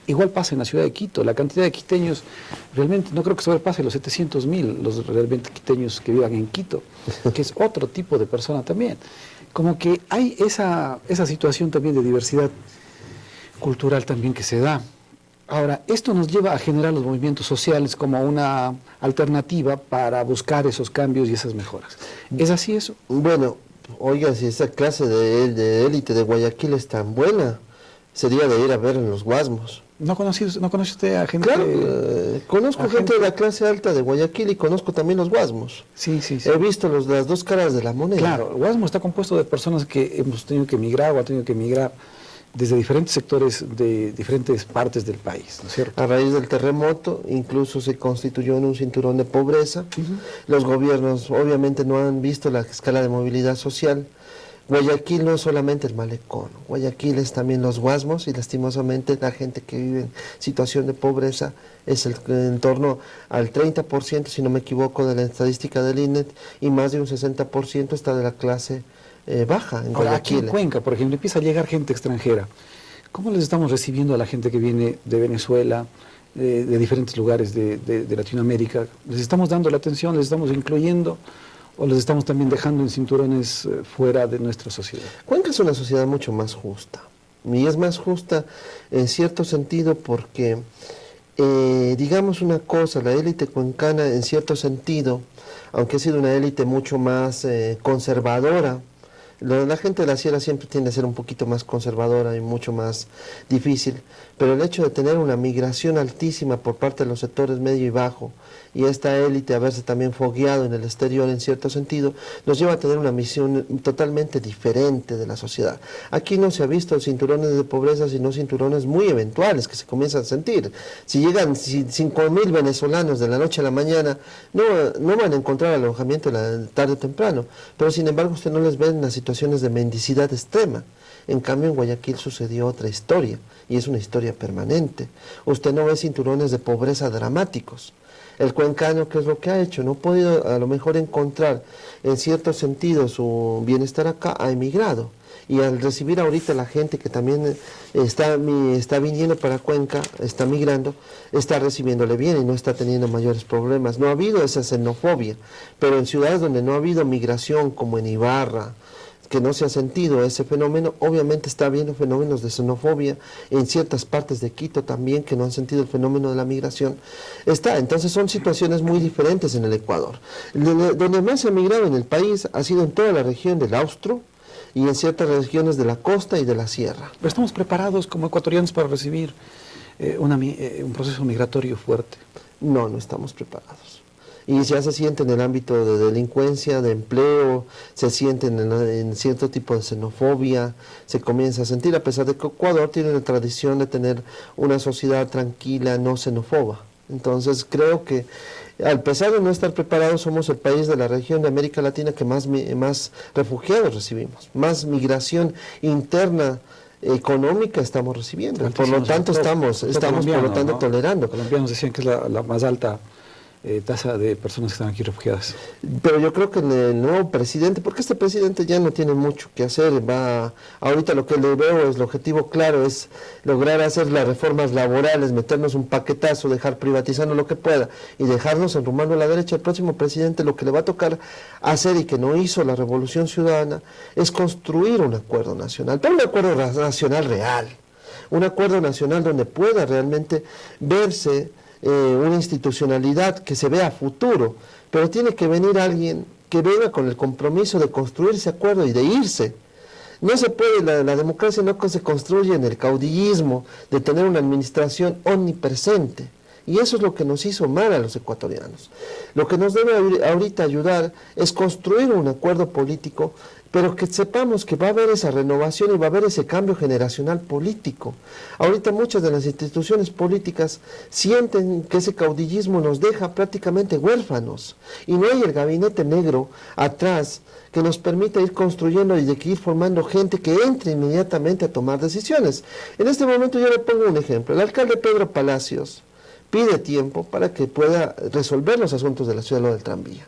Igual pasa en la ciudad de Quito, la cantidad de quiteños realmente no creo que sobrepase los 700.000, los realmente quiteños que vivan en Quito, que es otro tipo de persona también. Como que hay esa situación también de diversidad cultural también que se da. Ahora, esto nos lleva a generar los movimientos sociales como una alternativa para buscar esos cambios y esas mejoras. ¿Es así eso? Bueno, oiga, si esa clase de élite de Guayaquil es tan buena, sería de ir a ver en los Guasmos. ¿No conoce usted a gente? Claro, conozco gente de la clase alta de Guayaquil y conozco también los Guasmos. Sí, sí, sí. He visto las dos caras de la moneda. Claro, el Guasmo está compuesto de personas que hemos tenido que emigrar o han tenido que emigrar desde diferentes sectores de diferentes partes del país, ¿no es cierto? A raíz del terremoto, incluso se constituyó en un cinturón de pobreza. Los gobiernos obviamente no han visto la escala de movilidad social. Guayaquil no es solamente el malecón, Guayaquil es también los Guasmos y lastimosamente la gente que vive en situación de pobreza es en torno al 30%, si no me equivoco, de la estadística del INET, y más de un 60% está de la clase baja en Ahora, aquí Guayaquil. en Cuenca, por ejemplo, empieza a llegar gente extranjera. ¿Cómo les estamos recibiendo a la gente que viene de Venezuela, de diferentes lugares de Latinoamérica? ¿Les estamos dando la atención, les estamos incluyendo o les estamos también dejando en cinturones fuera de nuestra sociedad? Cuenca es una sociedad mucho más justa, y es más justa en cierto sentido porque, digamos una cosa, la élite cuencana en cierto sentido, aunque ha sido una élite mucho más conservadora, la gente de la sierra siempre tiende a ser un poquito más conservadora y mucho más difícil, pero el hecho de tener una migración altísima por parte de los sectores medio y bajo, y esta élite haberse también fogueado en el exterior en cierto sentido, nos lleva a tener una misión totalmente diferente de la sociedad. Aquí no se ha visto cinturones de pobreza, sino cinturones muy eventuales que se comienzan a sentir. Si llegan 5.000 venezolanos de la noche a la mañana, no van a encontrar alojamiento tarde o temprano, pero sin embargo usted no les ve en las situaciones de mendicidad extrema. En cambio en Guayaquil sucedió otra historia, y es una historia permanente. Usted no ve cinturones de pobreza dramáticos. El cuencano, ¿qué es lo que ha hecho? No ha podido a lo mejor encontrar en cierto sentido su bienestar acá, ha emigrado. Y al recibir ahorita la gente que también está viniendo para Cuenca, está migrando, está recibiéndole bien y no está teniendo mayores problemas. No ha habido esa xenofobia, pero en ciudades donde no ha habido migración, como en Ibarra, que no se ha sentido ese fenómeno, obviamente está habiendo fenómenos de xenofobia en ciertas partes de Quito también, que no han sentido el fenómeno de la migración. Entonces son situaciones muy diferentes en el Ecuador. Donde más se ha migrado en el país ha sido en toda la región del Austro y en ciertas regiones de la costa y de la sierra. Pero estamos preparados como ecuatorianos para recibir un proceso migratorio fuerte. No estamos preparados. Y ya se siente en el ámbito de delincuencia, de empleo, se siente en cierto tipo de xenofobia, se comienza a sentir, a pesar de que Ecuador tiene la tradición de tener una sociedad tranquila, no xenófoba. Entonces creo que, a pesar de no estar preparados, somos el país de la región de América Latina que más refugiados recibimos, más migración interna económica estamos recibiendo. Por lo tanto, estamos por lo tanto, tolerando. Los colombianos decían que es la más alta tasa de personas que están aquí refugiadas. Pero yo creo que el nuevo presidente, porque este presidente ya no tiene mucho que hacer, ahorita lo que le veo es, el objetivo claro es lograr hacer las reformas laborales, meternos un paquetazo, dejar privatizando lo que pueda y dejarnos enrumando a la derecha. El próximo presidente lo que le va a tocar hacer, y que no hizo la Revolución Ciudadana, es construir un acuerdo nacional, pero un acuerdo nacional real, un acuerdo nacional donde pueda realmente verse una institucionalidad que se vea a futuro, pero tiene que venir alguien que venga con el compromiso de construir ese acuerdo y de irse. No se puede, la democracia no se construye en el caudillismo de tener una administración omnipresente, y eso es lo que nos hizo mal a los ecuatorianos. Lo que nos debe ahorita ayudar es construir un acuerdo político, pero que sepamos que va a haber esa renovación y va a haber ese cambio generacional político. Ahorita muchas de las instituciones políticas sienten que ese caudillismo nos deja prácticamente huérfanos, y no hay el gabinete negro atrás que nos permita ir construyendo y de que ir formando gente que entre inmediatamente a tomar decisiones. En este momento yo le pongo un ejemplo. El alcalde Pedro Palacios pide tiempo para que pueda resolver los asuntos de la ciudad, lo del tranvía.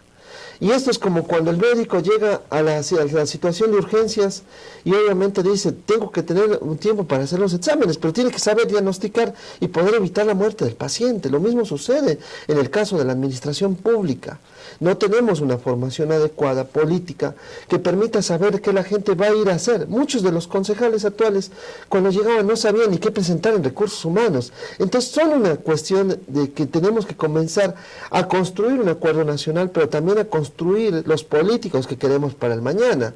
Y esto es como cuando el médico llega a la situación de urgencias y obviamente dice, tengo que tener un tiempo para hacer los exámenes, pero tiene que saber diagnosticar y poder evitar la muerte del paciente. Lo mismo sucede en el caso de la administración pública. No tenemos una formación adecuada política que permita saber qué la gente va a ir a hacer. Muchos de los concejales actuales, cuando llegaban, no sabían ni qué presentar en recursos humanos. Entonces son una cuestión de que tenemos que comenzar a construir un acuerdo nacional, pero también a construir los políticos que queremos para el mañana.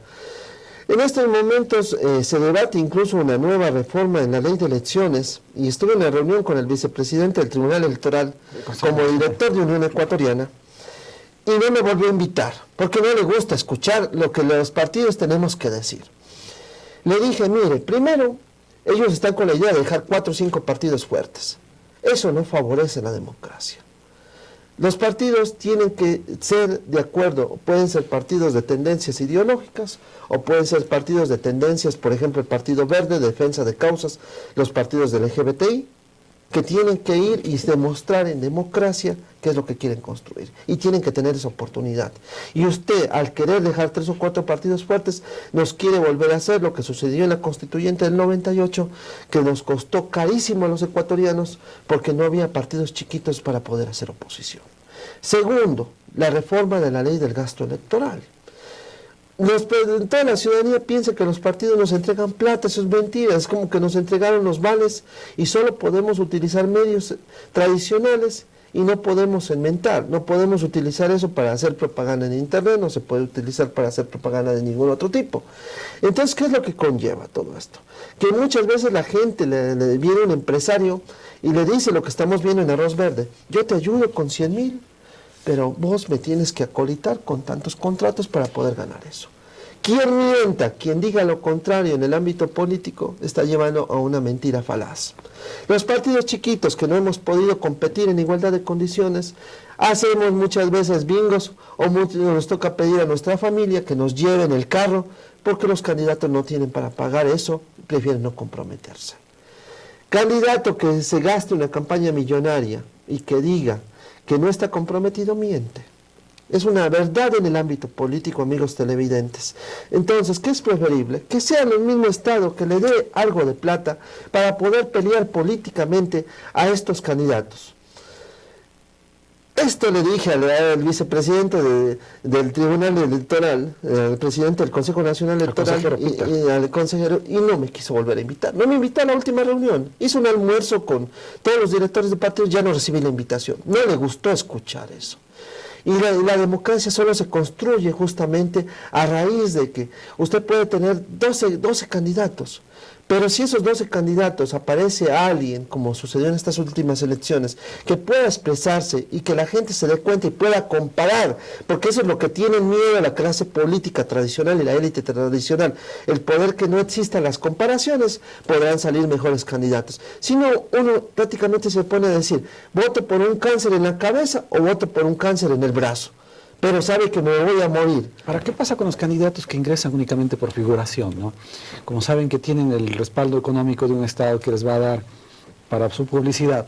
En estos momentos se debate incluso una nueva reforma en la ley de elecciones, y estuve en una reunión con el vicepresidente del Tribunal Electoral como director de Unión Ecuatoriana, y no me volvió a invitar, porque no le gusta escuchar lo que los partidos tenemos que decir. Le dije, mire, primero, ellos están con la idea de dejar 4 o 5 partidos fuertes. Eso no favorece la democracia. Los partidos tienen que ser de acuerdo, pueden ser partidos de tendencias ideológicas o pueden ser partidos de tendencias, por ejemplo el Partido Verde, de defensa de causas, los partidos del LGBTI, que tienen que ir y demostrar en democracia qué es lo que quieren construir, y tienen que tener esa oportunidad. Y usted, al querer dejar 3 o 4 partidos fuertes, nos quiere volver a hacer lo que sucedió en la constituyente del 98, que nos costó carísimo a los ecuatorianos porque no había partidos chiquitos para poder hacer oposición. Segundo, la reforma de la ley del gasto electoral. Toda la ciudadanía piensa que los partidos nos entregan plata, eso es mentira, es como que nos entregaron los vales y solo podemos utilizar medios tradicionales y no podemos inventar, no podemos utilizar eso para hacer propaganda en internet, no se puede utilizar para hacer propaganda de ningún otro tipo. Entonces, ¿qué es lo que conlleva todo esto? Que muchas veces la gente le viene un empresario y le dice lo que estamos viendo en Arroz Verde, yo te ayudo con 100,000, pero vos me tienes que acolitar con tantos contratos para poder ganar eso. Quien mienta, quien diga lo contrario en el ámbito político, está llevando a una mentira falaz. Los partidos chiquitos que no hemos podido competir en igualdad de condiciones, hacemos muchas veces bingos o nos toca pedir a nuestra familia que nos lleven el carro porque los candidatos no tienen para pagar eso, prefieren no comprometerse. Candidato que se gaste una campaña millonaria y que diga que no está comprometido, miente. Es una verdad en el ámbito político, amigos televidentes. Entonces, ¿qué es preferible? Que sea en el mismo Estado que le dé algo de plata para poder pelear políticamente a estos candidatos. Esto le dije al vicepresidente del Tribunal Electoral, al presidente del Consejo Nacional Electoral y al consejero, y no me quiso volver a invitar. No me invitó a la última reunión. Hizo un almuerzo con todos los directores de partidos, ya no recibí la invitación. No le gustó escuchar eso. Y la democracia solo se construye justamente a raíz de que usted puede tener 12 candidatos, pero si esos 12 candidatos aparece alguien, como sucedió en estas últimas elecciones, que pueda expresarse y que la gente se dé cuenta y pueda comparar, porque eso es lo que tienen miedo a la clase política tradicional y la élite tradicional, el poder que no existan las comparaciones, podrán salir mejores candidatos. Si no, uno prácticamente se pone a decir, voto por un cáncer en la cabeza o voto por un cáncer en el brazo, pero sabe que me voy a morir. Ahora, ¿qué pasa con los candidatos que ingresan únicamente por figuración, ¿no? Como saben que tienen el respaldo económico de un Estado que les va a dar para su publicidad,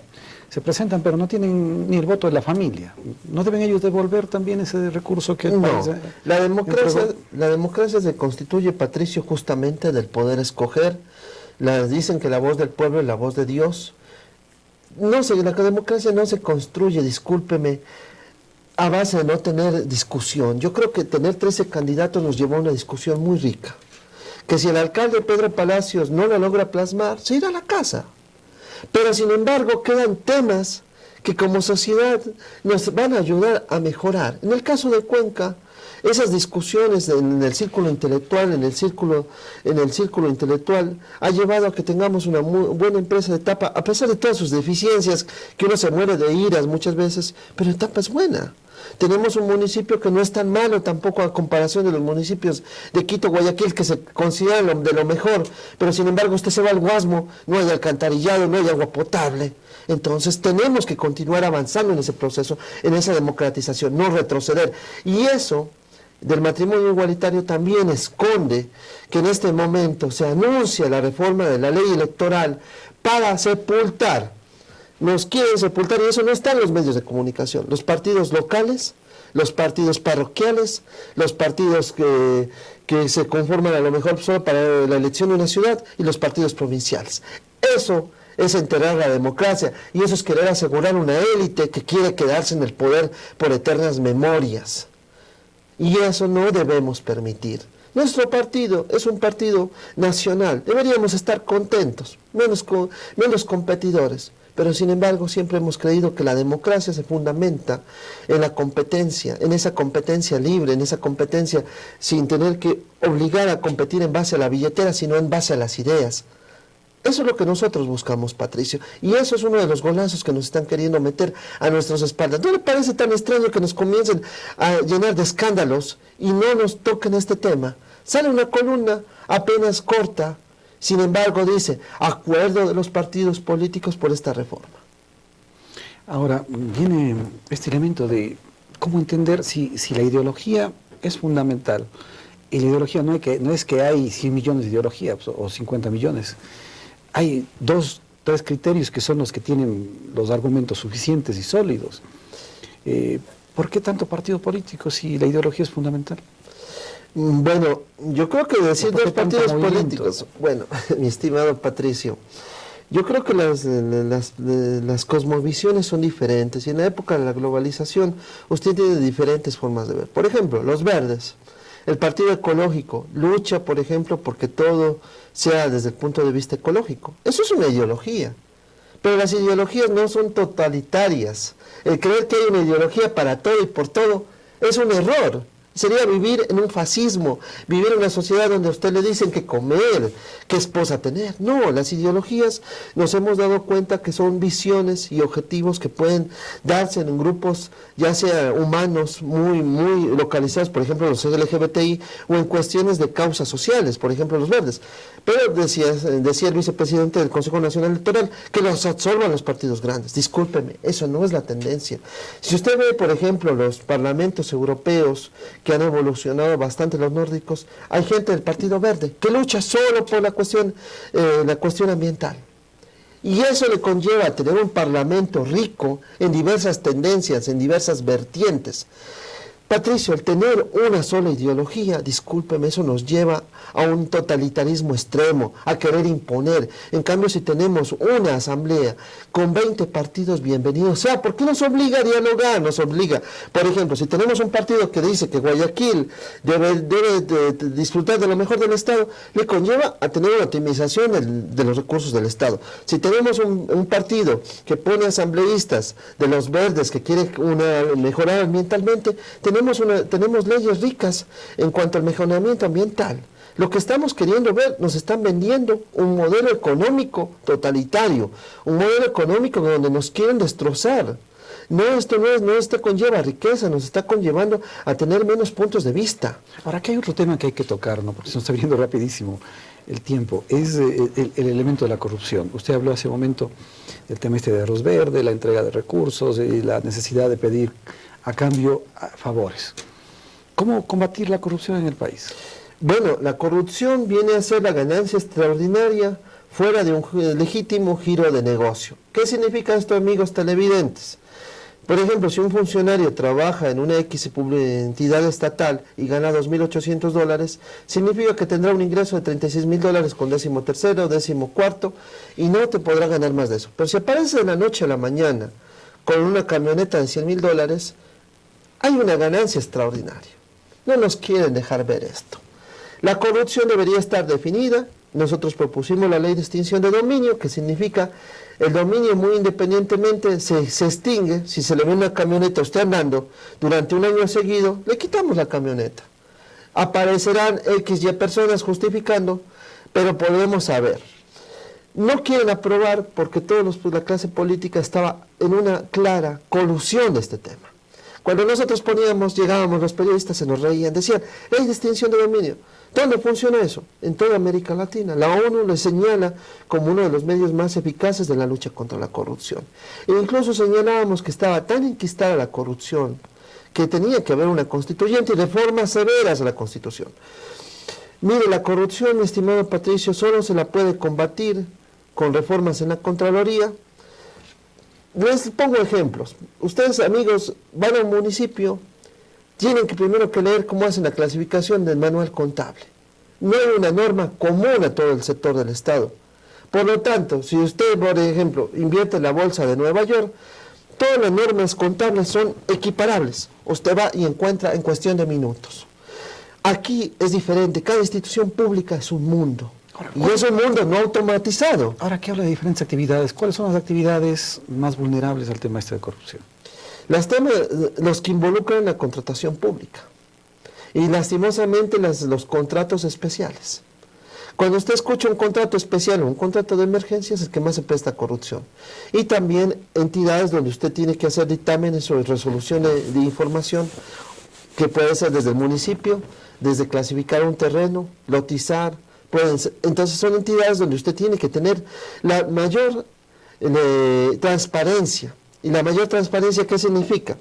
se presentan pero no tienen ni el voto de la familia. ¿No deben ellos devolver también ese recurso que el país, la democracia se constituye, Patricio, justamente del poder escoger. Dicen que la voz del pueblo es la voz de Dios. No sé, la democracia no se construye, discúlpeme, a base de no tener discusión. Yo creo que tener 13 candidatos nos llevó a una discusión muy rica. Que si el alcalde Pedro Palacios no la logra plasmar, se irá a la casa. Pero sin embargo quedan temas que como sociedad nos van a ayudar a mejorar. En el caso de Cuenca, esas discusiones en el círculo intelectual, en el círculo intelectual, ha llevado a que tengamos una muy buena empresa de tapa, a pesar de todas sus deficiencias, que uno se muere de iras muchas veces, pero Tapa es buena. Tenemos un municipio que no es tan malo tampoco a comparación de los municipios de Quito, Guayaquil, que se consideran de lo mejor, pero sin embargo usted se va al Guasmo, no hay alcantarillado, no hay agua potable. Entonces tenemos que continuar avanzando en ese proceso, en esa democratización, no retroceder. Y eso del matrimonio igualitario también esconde que en este momento se anuncia la reforma de la ley electoral para sepultar. Nos quieren sepultar y eso no está en los medios de comunicación. Los partidos locales, los partidos parroquiales, los partidos que se conforman a lo mejor solo para la elección de una ciudad y los partidos provinciales. Eso es enterrar la democracia y eso es querer asegurar una élite que quiere quedarse en el poder por eternas memorias. Y eso no debemos permitir. Nuestro partido es un partido nacional. Deberíamos estar contentos, menos competidores. Pero sin embargo siempre hemos creído que la democracia se fundamenta en la competencia, en esa competencia libre, en esa competencia sin tener que obligar a competir en base a la billetera, sino en base a las ideas. Eso es lo que nosotros buscamos, Patricio, y eso es uno de los golazos que nos están queriendo meter a nuestras espaldas. ¿No le parece tan extraño que nos comiencen a llenar de escándalos y no nos toquen este tema? Sale una columna apenas corta. Sin embargo, dice, acuerdo de los partidos políticos por esta reforma. Ahora, viene este elemento de cómo entender si la ideología es fundamental. Y la ideología no es que hay 100 millones de ideologías o 50 millones. Hay 2, 3 criterios que son los que tienen los argumentos suficientes y sólidos. ¿Por qué tanto partido político si la ideología es fundamental? Bueno, yo creo que decir 2 partidos políticos, bueno, mi estimado Patricio, yo creo que las cosmovisiones son diferentes y en la época de la globalización usted tiene diferentes formas de ver. Por ejemplo, los verdes, el Partido Ecológico lucha, por ejemplo, porque todo sea desde el punto de vista ecológico. Eso es una ideología, pero las ideologías no son totalitarias. El creer que hay una ideología para todo y por todo es un error. Sería vivir en un fascismo, vivir en una sociedad donde a usted le dicen qué comer, qué esposa tener. No, las ideologías nos hemos dado cuenta que son visiones y objetivos que pueden darse en grupos, ya sea humanos muy localizados, por ejemplo los LGBTI, o en cuestiones de causas sociales, por ejemplo los verdes. Pero decía el vicepresidente del Consejo Nacional Electoral que los absorban los partidos grandes. Discúlpeme, eso no es la tendencia. Si usted ve, por ejemplo, los parlamentos europeos que han evolucionado bastante, los nórdicos, hay gente del Partido Verde que lucha solo por la cuestión ambiental. Y eso le conlleva a tener un parlamento rico en diversas tendencias, en diversas vertientes. Patricio, el tener una sola ideología, discúlpeme, eso nos lleva a un totalitarismo extremo, a querer imponer. En cambio, si tenemos una asamblea con 20 partidos, bienvenidos. O sea, ¿por qué nos obliga a dialogar? Nos obliga. Por ejemplo, si tenemos un partido que dice que Guayaquil debe de disfrutar de lo mejor del Estado, le conlleva a tener una optimización de los recursos del Estado. Si tenemos un partido que pone asambleístas de los verdes que quiere mejorar ambientalmente, tenemos leyes ricas en cuanto al mejoramiento ambiental. Lo que estamos queriendo ver, nos están vendiendo un modelo económico totalitario, un modelo económico donde nos quieren destrozar. No, esto conlleva riqueza, nos está conllevando a tener menos puntos de vista. Ahora, aquí hay otro tema que hay que tocar, ¿no? Porque se nos está viendo rapidísimo el tiempo, es el elemento de la corrupción. Usted habló hace un momento del tema de arroz verde, la entrega de recursos y la necesidad de pedir a cambio favores. ¿Cómo combatir la corrupción en el país? Bueno, la corrupción viene a ser la ganancia extraordinaria fuera de un legítimo giro de negocio. ¿Qué significa esto, amigos televidentes? Por ejemplo, si un funcionario trabaja en una X entidad estatal y gana $2.800, significa que tendrá un ingreso de $36.000 con 13º, 14º, y no te podrá ganar más de eso. Pero si aparece de la noche a la mañana con una camioneta de $100.000, hay una ganancia extraordinaria. No nos quieren dejar ver esto. La corrupción debería estar definida. Nosotros propusimos la ley de extinción de dominio, que significa el dominio muy independientemente se extingue. Si se le ve una camioneta a usted andando durante un año seguido, le quitamos la camioneta. Aparecerán X y personas justificando, pero podemos saber. No quieren aprobar porque la clase política estaba en una clara colusión de este tema. Cuando nosotros llegábamos, los periodistas se nos reían, decían, ley de extinción de dominio. ¿Dónde funciona eso? En toda América Latina. La ONU le señala como uno de los medios más eficaces de la lucha contra la corrupción. E incluso señalábamos que estaba tan enquistada la corrupción que tenía que haber una constituyente y reformas severas a la Constitución. Mire, la corrupción, mi estimado Patricio, solo se la puede combatir con reformas en la Contraloría. Les pongo ejemplos. Ustedes, amigos, van a un municipio, tienen que primero que leer cómo hacen la clasificación del manual contable. No hay una norma común a todo el sector del Estado. Por lo tanto, si usted, por ejemplo, invierte en la bolsa de Nueva York, todas las normas contables son equiparables. Usted va y encuentra en cuestión de minutos. Aquí es diferente, cada institución pública es un mundo. Y es un mundo no automatizado. Ahora que habla de diferentes actividades, ¿cuáles son las actividades más vulnerables al tema este de corrupción? Los que involucran la contratación pública y lastimosamente los contratos especiales. Cuando usted escucha un contrato especial o un contrato de emergencia es el que más se presta a corrupción. Y también entidades donde usted tiene que hacer dictámenes sobre resolución de información, que puede ser desde el municipio, desde clasificar un terreno, lotizar, entonces son entidades donde usted tiene que tener la mayor transparencia. ¿Y la mayor transparencia qué significa?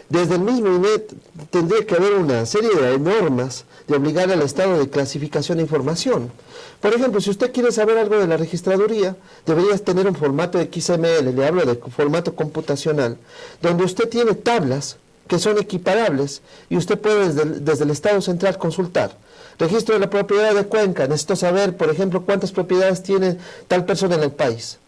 Desde el mismo INET tendría que haber una serie de normas de obligar al Estado de clasificación de información. Por ejemplo, si usted quiere saber algo de la registraduría, debería tener un formato XML, le hablo de formato computacional, donde usted tiene tablas que son equiparables y usted puede desde el Estado Central consultar. Registro de la propiedad de Cuenca, necesito saber, por ejemplo, cuántas propiedades tiene tal persona en el país.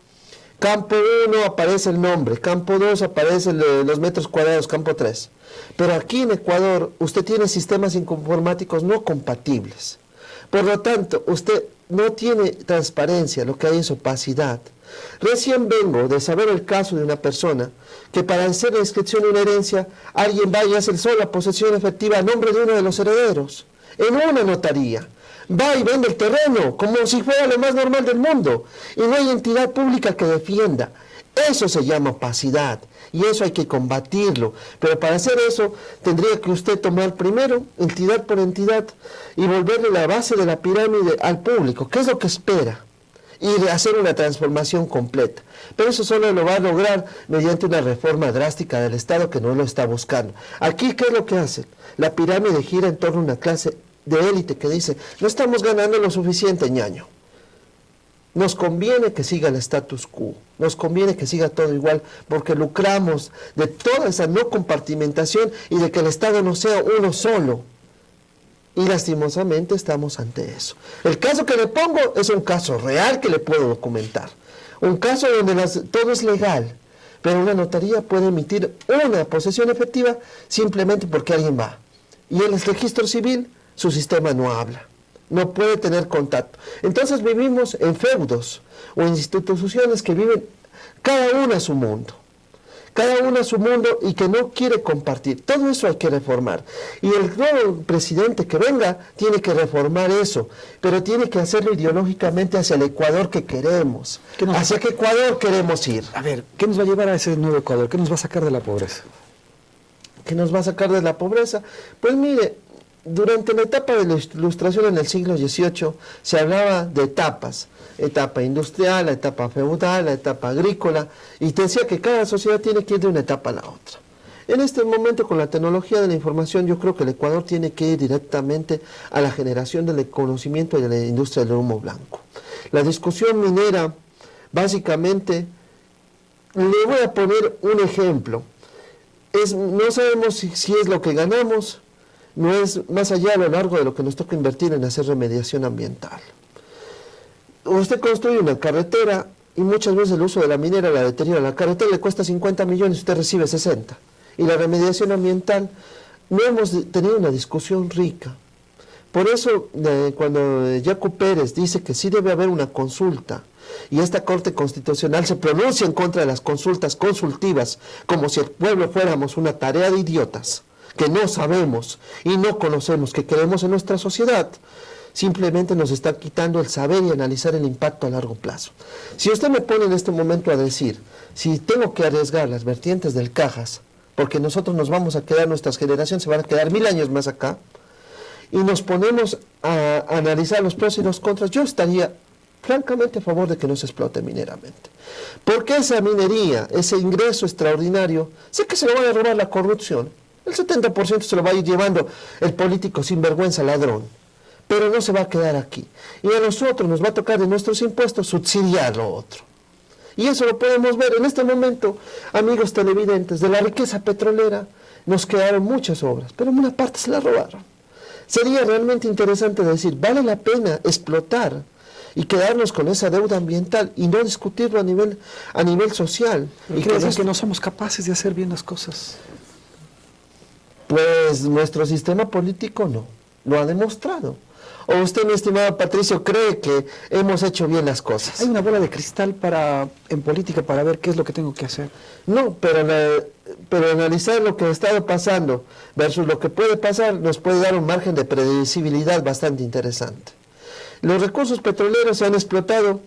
Campo 1 aparece el nombre, campo 2 aparecen los metros cuadrados, campo 3. Pero aquí en Ecuador usted tiene sistemas informáticos no compatibles. Por lo tanto, usted no tiene transparencia, lo que hay es opacidad. Recién vengo de saber el caso de una persona que para hacer la inscripción de una herencia, alguien va y hace sola posesión efectiva a nombre de uno de los herederos, en una notaría. Va y vende el terreno como si fuera lo más normal del mundo y no hay entidad pública que defienda. Eso se llama opacidad y eso hay que combatirlo. Pero para hacer eso tendría que usted tomar primero entidad por entidad y volverle la base de la pirámide al público. ¿Qué es lo que espera? Y hacer una transformación completa. Pero eso solo lo va a lograr mediante una reforma drástica del Estado que no lo está buscando. Aquí, ¿qué es lo que hace? La pirámide gira en torno a una clase de élite que dice, no estamos ganando lo suficiente, ñaño. Nos conviene que siga el status quo, nos conviene que siga todo igual, porque lucramos de toda esa no compartimentación y de que el Estado no sea uno solo. Y lastimosamente estamos ante eso. El caso que le pongo es un caso real que le puedo documentar. Un caso donde todo es legal, pero una notaría puede emitir una posesión efectiva simplemente porque alguien va. Y en el registro civil su sistema no habla, no puede tener contacto. Entonces vivimos en feudos o en instituciones que viven cada una a su mundo. Cada uno a su mundo y que no quiere compartir. Todo eso hay que reformar. Y el nuevo presidente que venga tiene que reformar eso, pero tiene que hacerlo ideológicamente hacia el Ecuador que queremos. ¿Hacia qué Ecuador queremos ir? A ver, ¿qué nos va a llevar a ese nuevo Ecuador? ¿Qué nos va a sacar de la pobreza? ¿Qué nos va a sacar de la pobreza? Pues mire, durante la etapa de la Ilustración en el siglo XVIII se hablaba de etapas, etapa industrial, la etapa feudal, la etapa agrícola, y te decía que cada sociedad tiene que ir de una etapa a la otra. En este momento, con la tecnología de la información, yo creo que el Ecuador tiene que ir directamente a la generación del conocimiento y de la industria del humo blanco. La discusión minera, básicamente, le voy a poner un ejemplo. No sabemos si es lo que ganamos, no es más allá a lo largo de lo que nos toca invertir en hacer remediación ambiental. Usted construye una carretera y muchas veces el uso de la minera la deteriora. La carretera le cuesta 50 millones y usted recibe 60. Y la remediación ambiental, no hemos tenido una discusión rica. Por eso, cuando Yacu Pérez dice que sí debe haber una consulta, y esta Corte Constitucional se pronuncia en contra de las consultas consultivas, como si el pueblo fuéramos una tarea de idiotas, que no sabemos y no conocemos, que queremos en nuestra sociedad, simplemente nos está quitando el saber y analizar el impacto a largo plazo. Si usted me pone en este momento a decir, si tengo que arriesgar las vertientes del Cajas, porque nosotros nos vamos a quedar, nuestras generaciones se van a quedar 1000 años más acá, y nos ponemos a analizar los pros y los contras, yo estaría francamente a favor de que no se explote mineramente. Porque esa minería, ese ingreso extraordinario, sé que se lo van a robar la corrupción. El 70% se lo va a ir llevando el político sinvergüenza ladrón. Pero no se va a quedar aquí. Y a nosotros nos va a tocar de nuestros impuestos subsidiar lo otro. Y eso lo podemos ver en este momento, amigos televidentes, de la riqueza petrolera nos quedaron muchas obras, pero una parte se la robaron. Sería realmente interesante decir, vale la pena explotar y quedarnos con esa deuda ambiental y no discutirlo a nivel social. ¿Y crees que no somos capaces de hacer bien las cosas? Pues nuestro sistema político no, lo ha demostrado. ¿O usted, mi estimado Patricio, cree que hemos hecho bien las cosas? ¿Hay una bola de cristal en política para ver qué es lo que tengo que hacer? No, pero analizar lo que ha estado pasando versus lo que puede pasar nos puede dar un margen de predecibilidad bastante interesante. Los recursos petroleros se han explotado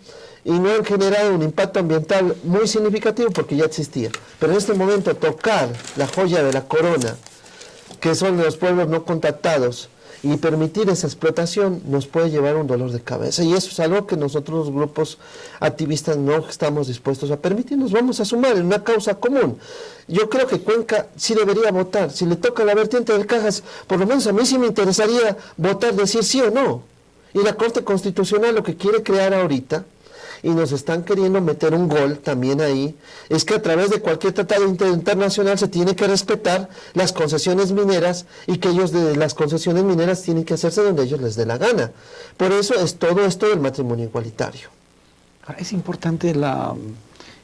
y no han generado un impacto ambiental muy significativo porque ya existía. Pero en este momento tocar la joya de la corona, que son los pueblos no contactados, y permitir esa explotación nos puede llevar un dolor de cabeza. Y eso es algo que nosotros los grupos activistas no estamos dispuestos a permitir. Nos vamos a sumar en una causa común. Yo creo que Cuenca sí debería votar. Si le toca la vertiente del Cajas, por lo menos a mí sí me interesaría votar, decir sí o no. Y la Corte Constitucional lo que quiere crear ahorita, y nos están queriendo meter un gol también ahí, es que a través de cualquier tratado internacional se tiene que respetar las concesiones mineras y que ellos de las concesiones mineras tienen que hacerse donde ellos les dé la gana. Por eso es todo esto del matrimonio igualitario. Ahora, es importante la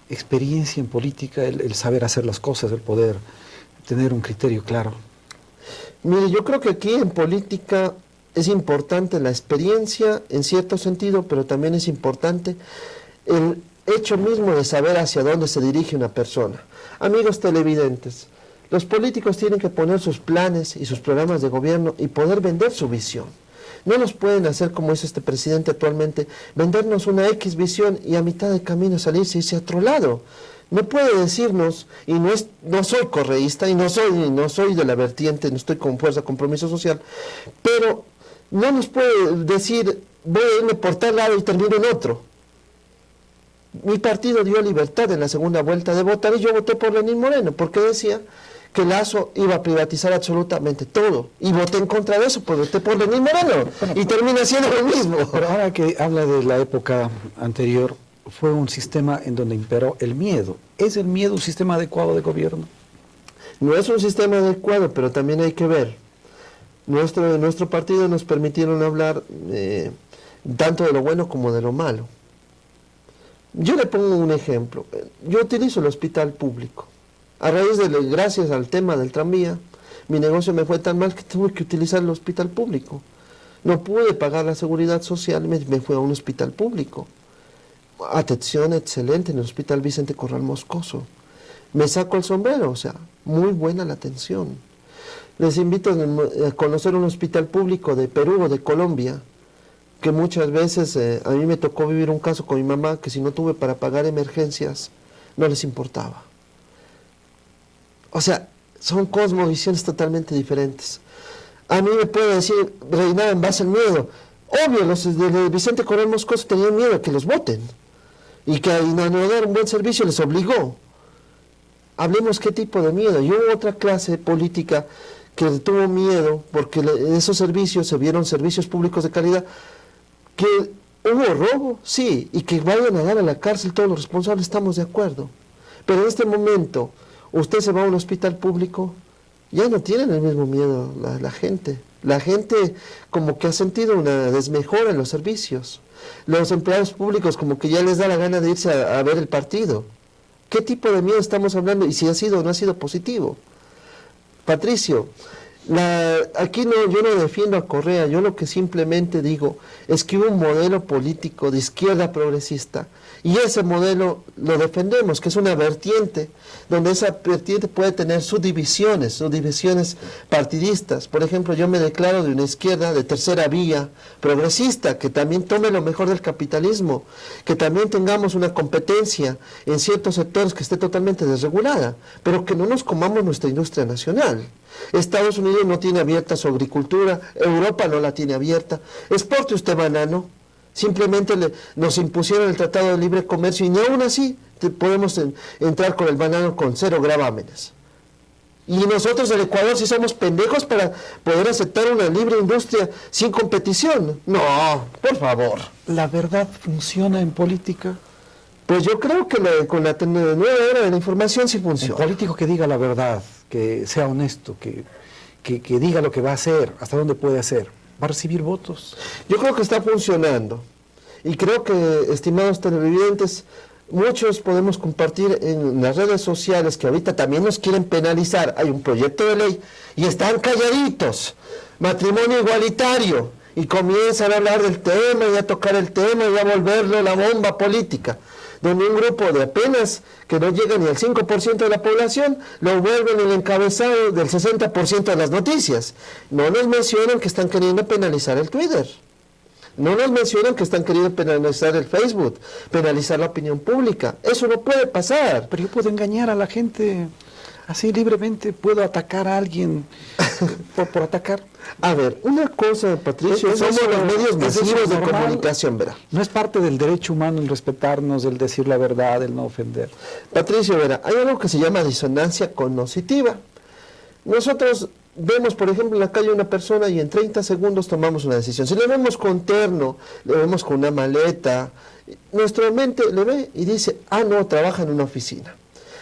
experiencia en política, el saber hacer las cosas, el poder tener un criterio claro. Mire, yo creo que aquí en política es importante la experiencia en cierto sentido, pero también es importante el hecho mismo de saber hacia dónde se dirige una persona. Amigos televidentes, los políticos tienen que poner sus planes y sus programas de gobierno y poder vender su visión. No nos pueden hacer como es este presidente actualmente, vendernos una X visión y a mitad de camino salirse y irse a otro lado. No puede decirnos, y no soy correísta y no soy de la vertiente, no estoy con fuerza, compromiso social, pero no nos puede decir, voy a irme por tal lado y termino en otro. Mi partido dio libertad en la segunda vuelta de votar y yo voté por Lenín Moreno, porque decía que Lazo iba a privatizar absolutamente todo. Y voté en contra de eso, pues voté por Lenín Moreno. Y termina siendo lo mismo. Pero ahora que habla de la época anterior, fue un sistema en donde imperó el miedo. ¿Es el miedo un sistema adecuado de gobierno? No es un sistema adecuado, pero también hay que ver. Nuestro partido nos permitieron hablar tanto de lo bueno como de lo malo. Yo le pongo un ejemplo. Yo utilizo el hospital público. A raíz gracias al tema del tranvía, mi negocio me fue tan mal que tuve que utilizar el hospital público. No pude pagar la seguridad social, me fui a un hospital público. Atención excelente en el hospital Vicente Corral Moscoso. Me saco el sombrero, o sea, muy buena la atención. Les invito a conocer un hospital público de Perú o de Colombia, que muchas veces a mí me tocó vivir un caso con mi mamá, que si no tuve para pagar emergencias, no les importaba. O sea, son cosmovisiones totalmente diferentes. A mí me puede decir, reinaba en base al miedo. Obvio, los de Vicente Corral Moscoso tenían miedo a que los voten, y que a no dar un buen servicio les obligó. Hablemos qué tipo de miedo. Y hubo otra clase política que tuvo miedo porque esos servicios se vieron servicios públicos de calidad, que ¿Hubo robo? Sí, y que vayan a dar a la cárcel todos los responsables, estamos de acuerdo. Pero en este momento, usted se va a un hospital público, ya no tienen el mismo miedo la gente. La gente como que ha sentido una desmejora en los servicios. Los empleados públicos como que ya les da la gana de irse a ver el partido. ¿Qué tipo de miedo estamos hablando? Y si ha sido o no ha sido positivo. Patricio, aquí yo no defiendo a Correa, yo lo que simplemente digo es que hubo un modelo político de izquierda progresista y ese modelo lo defendemos, que es una vertiente, donde esa vertiente puede tener subdivisiones partidistas. Por ejemplo, yo me declaro de una izquierda de tercera vía, progresista, que también tome lo mejor del capitalismo, que también tengamos una competencia en ciertos sectores que esté totalmente desregulada, pero que no nos comamos nuestra industria nacional. Estados Unidos no tiene abierta su agricultura, Europa no la tiene abierta. Exporte usted banano. Simplemente nos impusieron el Tratado de Libre Comercio y ni aún así podemos entrar con el banano con 0 gravámenes. Y nosotros en Ecuador sí somos pendejos para poder aceptar una libre industria sin competición. No, por favor. ¿La verdad funciona en política? Pues yo creo que con la nueva era de la información sí funciona. Un político que diga la verdad, que sea honesto, que diga lo que va a hacer, hasta dónde puede hacer, ¿va a recibir votos? Yo creo que está funcionando. Y creo que, estimados televidentes, muchos podemos compartir en las redes sociales que ahorita también nos quieren penalizar. Hay un proyecto de ley y están calladitos. Matrimonio igualitario. Y comienzan a hablar del tema y a tocar el tema y a volverlo la bomba política. Donde un grupo de apenas que no llega ni al 5% de la población lo vuelven el encabezado del 60% de las noticias. No nos mencionan que están queriendo penalizar el Twitter. No nos mencionan que están queriendo penalizar el Facebook, penalizar la opinión pública. Eso no puede pasar. Pero yo puedo engañar a la gente así libremente, puedo atacar a alguien por atacar. A ver, una cosa, Patricio, somos los medios masivos de comunicación, verá. No es parte del derecho humano el respetarnos, el decir la verdad, el no ofender. Patricio, verá, hay algo que se llama disonancia cognitiva. Nosotros vemos, por ejemplo, en la calle a una persona y en 30 segundos tomamos una decisión. Si le vemos con terno, le vemos con una maleta, nuestra mente le ve y dice, ah, no, trabaja en una oficina.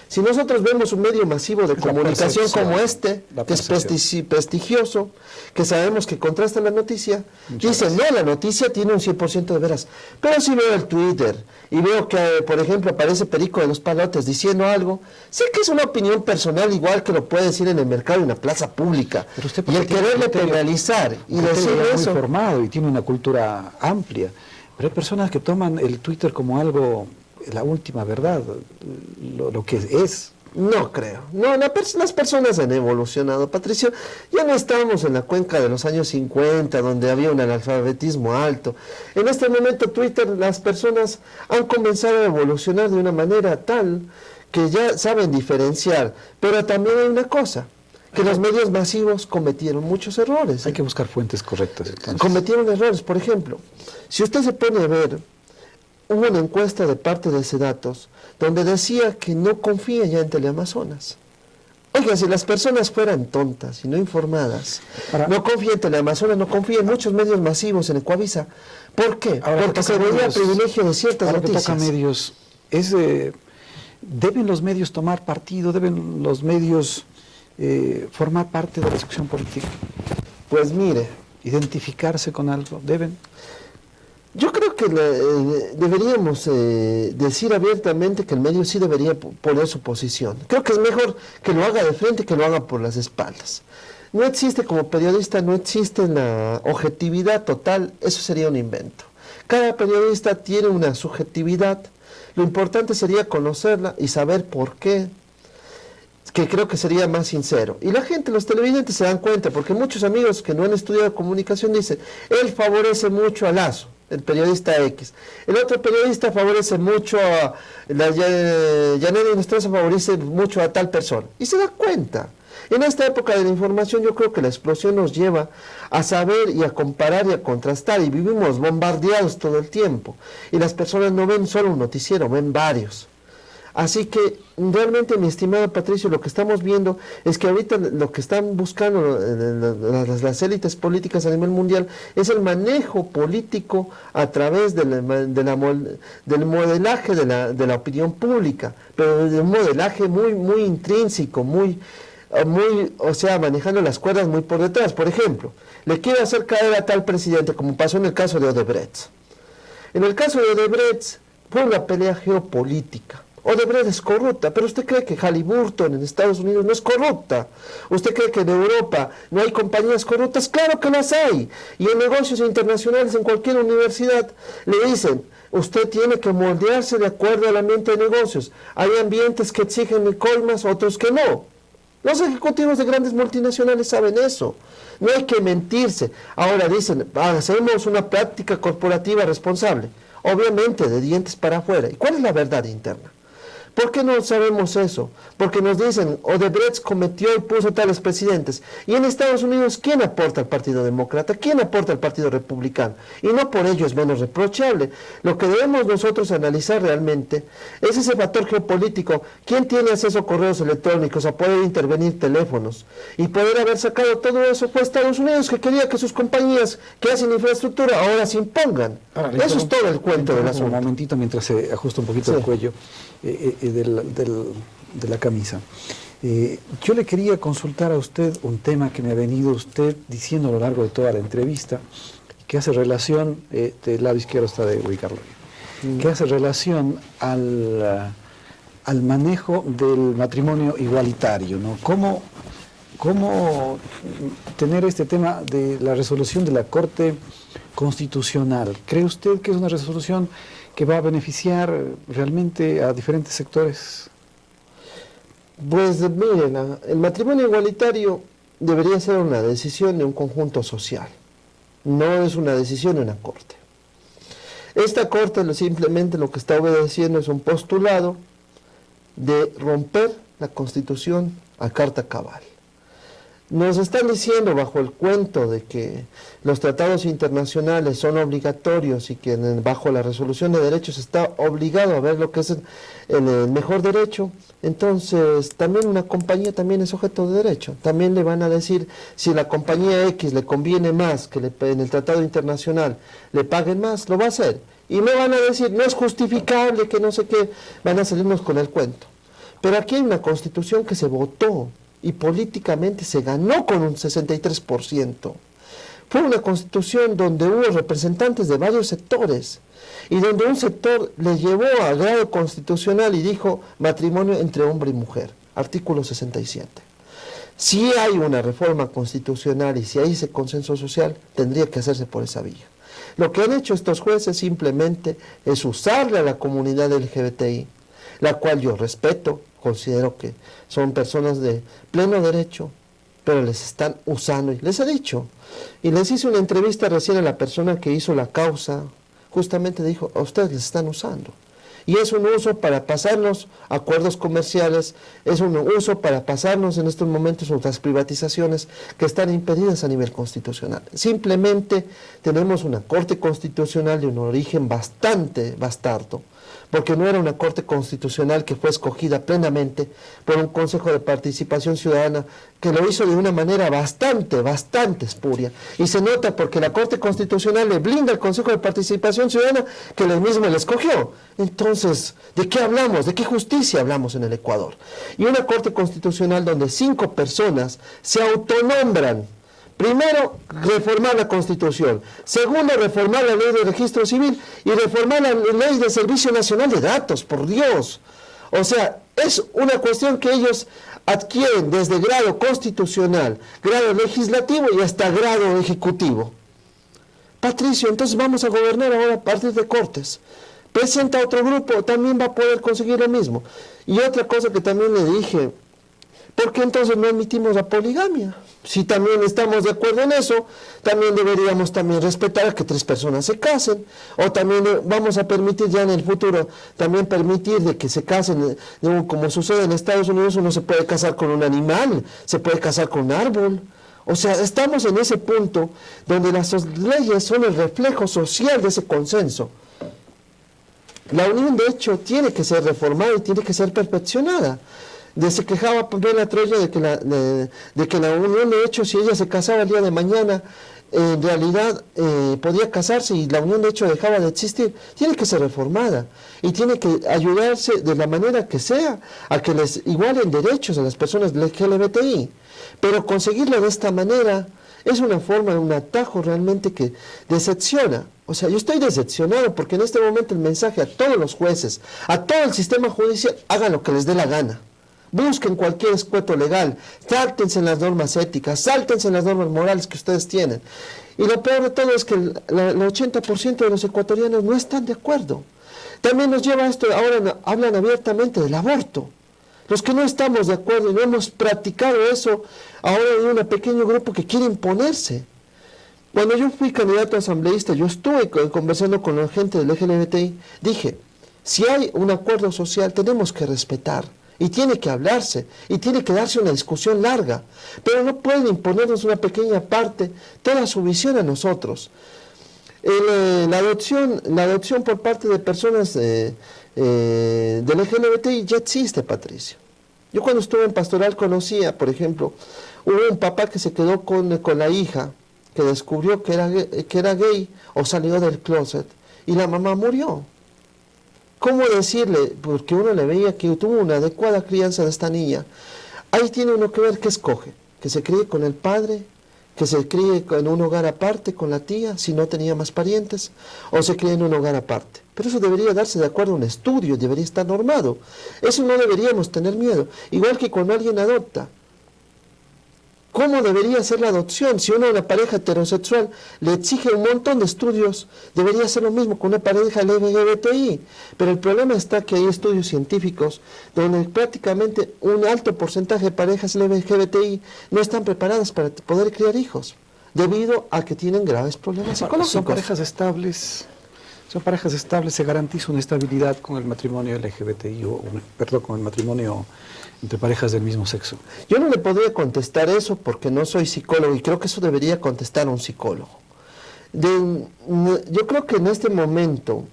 Si nosotros vemos un medio masivo de comunicación como este, que es prestigioso, que sabemos que contrasta la noticia, dicen, no, la noticia tiene un 100% de veras. Pero si veo el Twitter y veo que, por ejemplo, aparece Perico de los Palotes diciendo algo, sé que es una opinión personal igual que lo puede decir en el mercado, en la plaza pública. Pero usted, y el quererle penalizar y decir eso... muy formado y tiene una cultura amplia. Pero hay personas que toman el Twitter como algo... la última verdad, lo que es. No creo. No, las personas han evolucionado, Patricio. Ya no estamos en la cuenca de los años 50, donde había un analfabetismo alto. En este momento Twitter, las personas han comenzado a evolucionar de una manera tal que ya saben diferenciar. Pero también hay una cosa, que los medios masivos cometieron muchos errores. Hay que buscar fuentes correctas. Entonces. Cometieron errores. Por ejemplo, si usted se pone a ver... Hubo una encuesta de parte de Sedatos donde decía que no confía ya en Teleamazonas. Oiga, si las personas fueran tontas y no informadas, no confía en Teleamazonas, no confía en muchos medios masivos en Ecuavisa. ¿Por qué? Porque se veía privilegio de ciertas noticias. Toca medios, deben los medios tomar partido, deben los medios formar parte de la discusión política. Pues mire, identificarse con algo, deben. Yo creo que deberíamos decir abiertamente que el medio sí debería poner su posición. Creo que es mejor que lo haga de frente que lo haga por las espaldas. No existe, como periodista, no existe la objetividad total, eso sería un invento. Cada periodista tiene una subjetividad, lo importante sería conocerla y saber por qué, que creo que sería más sincero. Y la gente, los televidentes se dan cuenta, porque muchos amigos que no han estudiado comunicación dicen, él favorece mucho a Lazo, el periodista X. El otro periodista favorece mucho a Yaneda Nostroza, favorece mucho a tal persona. Y se da cuenta. En esta época de la información yo creo que la explosión nos lleva a saber y a comparar y a contrastar. Y vivimos bombardeados todo el tiempo. Y las personas no ven solo un noticiero, ven varios. Así que realmente, mi estimado Patricio, lo que estamos viendo es que ahorita lo que están buscando las élites políticas a nivel mundial es el manejo político a través del modelaje de la opinión pública, pero de un modelaje muy intrínseco, o sea, manejando las cuerdas muy por detrás. Por ejemplo, le quiere hacer caer a tal presidente, como pasó en el caso de Odebrecht. En el caso de Odebrecht fue una pelea geopolítica. Odebrecht es corrupta, pero ¿usted cree que Halliburton en Estados Unidos no es corrupta? ¿Usted cree que en Europa no hay compañías corruptas? ¡Claro que las hay! Y en negocios internacionales, en cualquier universidad, le dicen, usted tiene que moldearse de acuerdo al ambiente de negocios. Hay ambientes que exigen coimas, otros que no. Los ejecutivos de grandes multinacionales saben eso. No hay que mentirse. Ahora dicen, hacemos una práctica corporativa responsable. Obviamente, de dientes para afuera. ¿Y cuál es la verdad interna? ¿Por qué no sabemos eso? Porque nos dicen, Odebrecht cometió y puso tales presidentes. Y en Estados Unidos, ¿quién aporta al Partido Demócrata? ¿Quién aporta al Partido Republicano? Y no por ello es menos reprochable. Lo que debemos nosotros analizar realmente es ese factor geopolítico. ¿Quién tiene acceso a correos electrónicos, a poder intervenir teléfonos? Y poder haber sacado todo eso fue Estados Unidos, que quería que sus compañías que hacen infraestructura ahora se impongan. Eso es todo el cuento del asunto. Un momentito mientras se ajusta un poquito el cuello de la camisa. Yo le quería consultar a usted un tema que me ha venido usted diciendo a lo largo de toda la entrevista, que hace relación, del lado izquierdo está de ubicarlo, que hace relación al manejo del matrimonio igualitario, ¿no? ¿Cómo tener este tema de la resolución de la Corte Constitucional? ¿Cree usted que es una resolución que va a beneficiar realmente a diferentes sectores? Pues miren, el matrimonio igualitario debería ser una decisión de un conjunto social, no es una decisión de una corte. Esta corte simplemente lo que está obedeciendo es un postulado de romper la Constitución a carta cabal. Nos están diciendo bajo el cuento de que los tratados internacionales son obligatorios y que bajo la resolución de derechos está obligado a ver lo que es el mejor derecho. Entonces también una compañía también es sujeto de derecho. También le van a decir, si la compañía X le conviene más que en el tratado internacional le paguen más, lo va a hacer. Y me van a decir, no es justificable, que no sé qué, van a salirnos con el cuento. Pero aquí hay una constitución que se votó y políticamente se ganó con un 63%. Fue una constitución donde hubo representantes de varios sectores y donde un sector le llevó a grado constitucional y dijo matrimonio entre hombre y mujer, artículo 67. Si hay una reforma constitucional y si hay ese consenso social, tendría que hacerse por esa vía. Lo que han hecho estos jueces simplemente es usarle a la comunidad LGBTI, la cual yo respeto, considero que son personas de pleno derecho, pero les están usando, y les he dicho, y les hice una entrevista recién a la persona que hizo la causa, justamente dijo, a ustedes les están usando. Y es un uso para pasarnos acuerdos comerciales, es un uso para pasarnos en estos momentos otras privatizaciones que están impedidas a nivel constitucional. Simplemente tenemos una Corte Constitucional de un origen bastante bastardo, porque no era una Corte Constitucional que fue escogida plenamente por un Consejo de Participación Ciudadana que lo hizo de una manera bastante espuria. Y se nota porque la Corte Constitucional le blinda al Consejo de Participación Ciudadana que él mismo le escogió. Entonces, ¿de qué hablamos? ¿De qué justicia hablamos en el Ecuador? Y una Corte Constitucional donde 5 personas se autonombran. Primero, reformar la Constitución. Segundo, reformar la ley de registro civil y reformar la ley de Servicio Nacional de Datos, por Dios. O sea, es una cuestión que ellos adquieren desde grado constitucional, grado legislativo y hasta grado ejecutivo. Patricio, entonces vamos a gobernar ahora a partir de cortes. Presenta otro grupo, también va a poder conseguir lo mismo. Y otra cosa que también le dije, ¿por qué entonces no admitimos la poligamia? Si también estamos de acuerdo en eso, también deberíamos también respetar que 3 personas se casen, o también vamos a permitir ya en el futuro, también permitir de que se casen, como sucede en Estados Unidos, uno se puede casar con un animal, se puede casar con un árbol. O sea, estamos en ese punto donde las leyes son el reflejo social de ese consenso. La unión, de hecho, tiene que ser reformada y tiene que ser perfeccionada. Se quejaba Pamela Troya de que la unión, de hecho, si ella se casaba el día de mañana, en realidad podía casarse y la unión de hecho dejaba de existir. Tiene que ser reformada y tiene que ayudarse de la manera que sea a que les igualen derechos a las personas LGBTI, pero conseguirlo de esta manera es una forma, un atajo realmente que decepciona. O sea, yo estoy decepcionado porque en este momento el mensaje a todos los jueces, a todo el sistema judicial: hagan lo que les dé la gana. Busquen cualquier escueto legal, sáltense en las normas éticas, sáltense en las normas morales que ustedes tienen. Y lo peor de todo es que el 80% de los ecuatorianos no están de acuerdo. También nos lleva a esto, ahora hablan abiertamente del aborto. Los que no estamos de acuerdo y no hemos practicado eso, ahora hay un pequeño grupo que quiere imponerse. Cuando yo fui candidato a asambleísta, yo estuve conversando con la gente del LGBTI, dije, si hay un acuerdo social tenemos que respetar. Y tiene que hablarse, y tiene que darse una discusión larga, pero no pueden imponernos una pequeña parte, toda su visión a nosotros. La adopción por parte de personas del LGBTI ya existe, Patricio. Yo cuando estuve en Pastoral conocía, por ejemplo, hubo un papá que se quedó con la hija, que descubrió que era gay o salió del closet, y la mamá murió. ¿Cómo decirle? Porque uno le veía que tuvo una adecuada crianza de esta niña. Ahí tiene uno que ver qué escoge, que se críe con el padre, que se críe en un hogar aparte con la tía, si no tenía más parientes, o se críe en un hogar aparte. Pero eso debería darse de acuerdo a un estudio, debería estar normado. Eso no deberíamos tener miedo. Igual que cuando alguien adopta. ¿Cómo debería ser la adopción? Si una pareja heterosexual le exige un montón de estudios, debería ser lo mismo con una pareja LGBTI. Pero el problema está que hay estudios científicos donde prácticamente un alto porcentaje de parejas LGBTI no están preparadas para poder criar hijos, debido a que tienen graves problemas psicológicos. Son parejas estables, se garantiza una estabilidad con el matrimonio LGBTI, con el matrimonio entre parejas del mismo sexo. Yo no le podría contestar eso porque no soy psicólogo y creo que eso debería contestar un psicólogo. Yo creo que en este momento,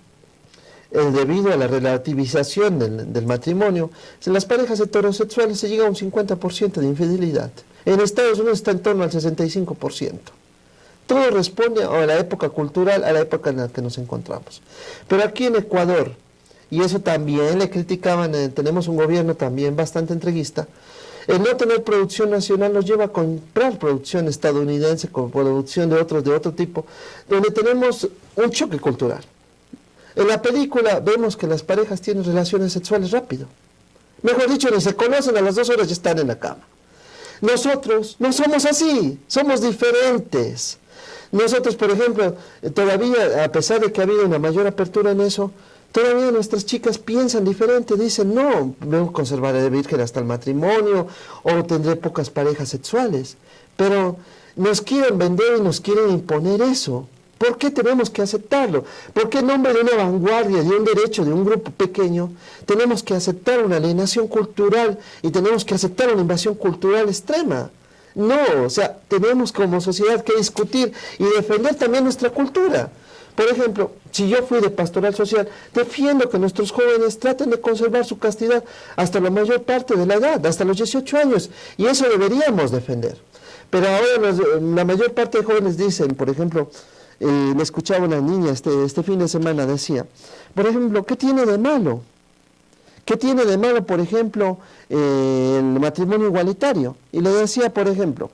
debido a la relativización del matrimonio, en las parejas heterosexuales se llega a un 50% de infidelidad. En Estados Unidos está en torno al 65%. Todo responde a la época cultural, a la época en la que nos encontramos. Pero aquí en Ecuador, y eso también le criticaban, tenemos un gobierno también bastante entreguista, el no tener producción nacional nos lleva a comprar producción estadounidense con producción de otro tipo, donde tenemos un choque cultural. En la película vemos que las parejas tienen relaciones sexuales rápido. Mejor dicho, ni se conocen, a las 2 horas ya están en la cama. Nosotros no somos así, somos diferentes. Nosotros, por ejemplo, todavía, a pesar de que ha habido una mayor apertura en eso, todavía nuestras chicas piensan diferente, dicen, no, me conservaré virgen hasta el matrimonio, o tendré pocas parejas sexuales. Pero nos quieren vender y nos quieren imponer eso. ¿Por qué tenemos que aceptarlo? ¿Por qué en nombre de una vanguardia, de un derecho, de un grupo pequeño, tenemos que aceptar una alienación cultural y tenemos que aceptar una invasión cultural extrema? No, o sea, tenemos como sociedad que discutir y defender también nuestra cultura. Por ejemplo, si yo fui de pastoral social, defiendo que nuestros jóvenes traten de conservar su castidad hasta la mayor parte de la edad, hasta los 18 años, y eso deberíamos defender. Pero ahora la mayor parte de jóvenes dicen, por ejemplo, me escuchaba una niña este fin de semana, decía, por ejemplo, ¿qué tiene de malo? ¿Qué tiene de malo, por ejemplo, el matrimonio igualitario? Y le decía, por ejemplo,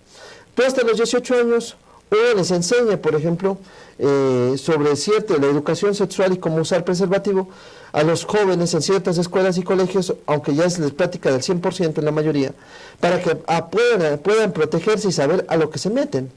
tú hasta los 18 años, uno les enseña, por ejemplo, sobre la educación sexual y cómo usar preservativo a los jóvenes en ciertas escuelas y colegios, aunque ya es práctica del 100% en la mayoría, para que puedan protegerse y saber a lo que se meten.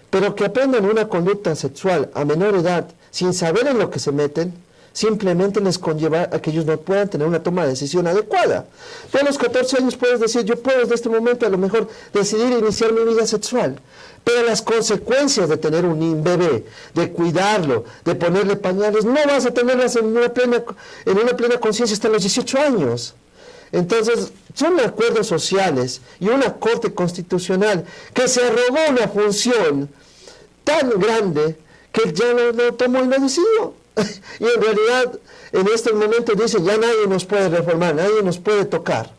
Pero que aprendan una conducta sexual a menor edad, sin saber en lo que se meten, simplemente les conlleva a que ellos no puedan tener una toma de decisión adecuada. Tú a los 14 años puedes decir, yo puedo desde este momento a lo mejor decidir iniciar mi vida sexual, pero las consecuencias de tener un bebé, de cuidarlo, de ponerle pañales, no vas a tenerlas en una plena conciencia hasta los 18 años. Entonces, son acuerdos sociales y una corte constitucional que se arrogó una función tan grande que ya lo tomó y lo decidió. Y en realidad, en este momento dicen, ya nadie nos puede reformar, nadie nos puede tocar.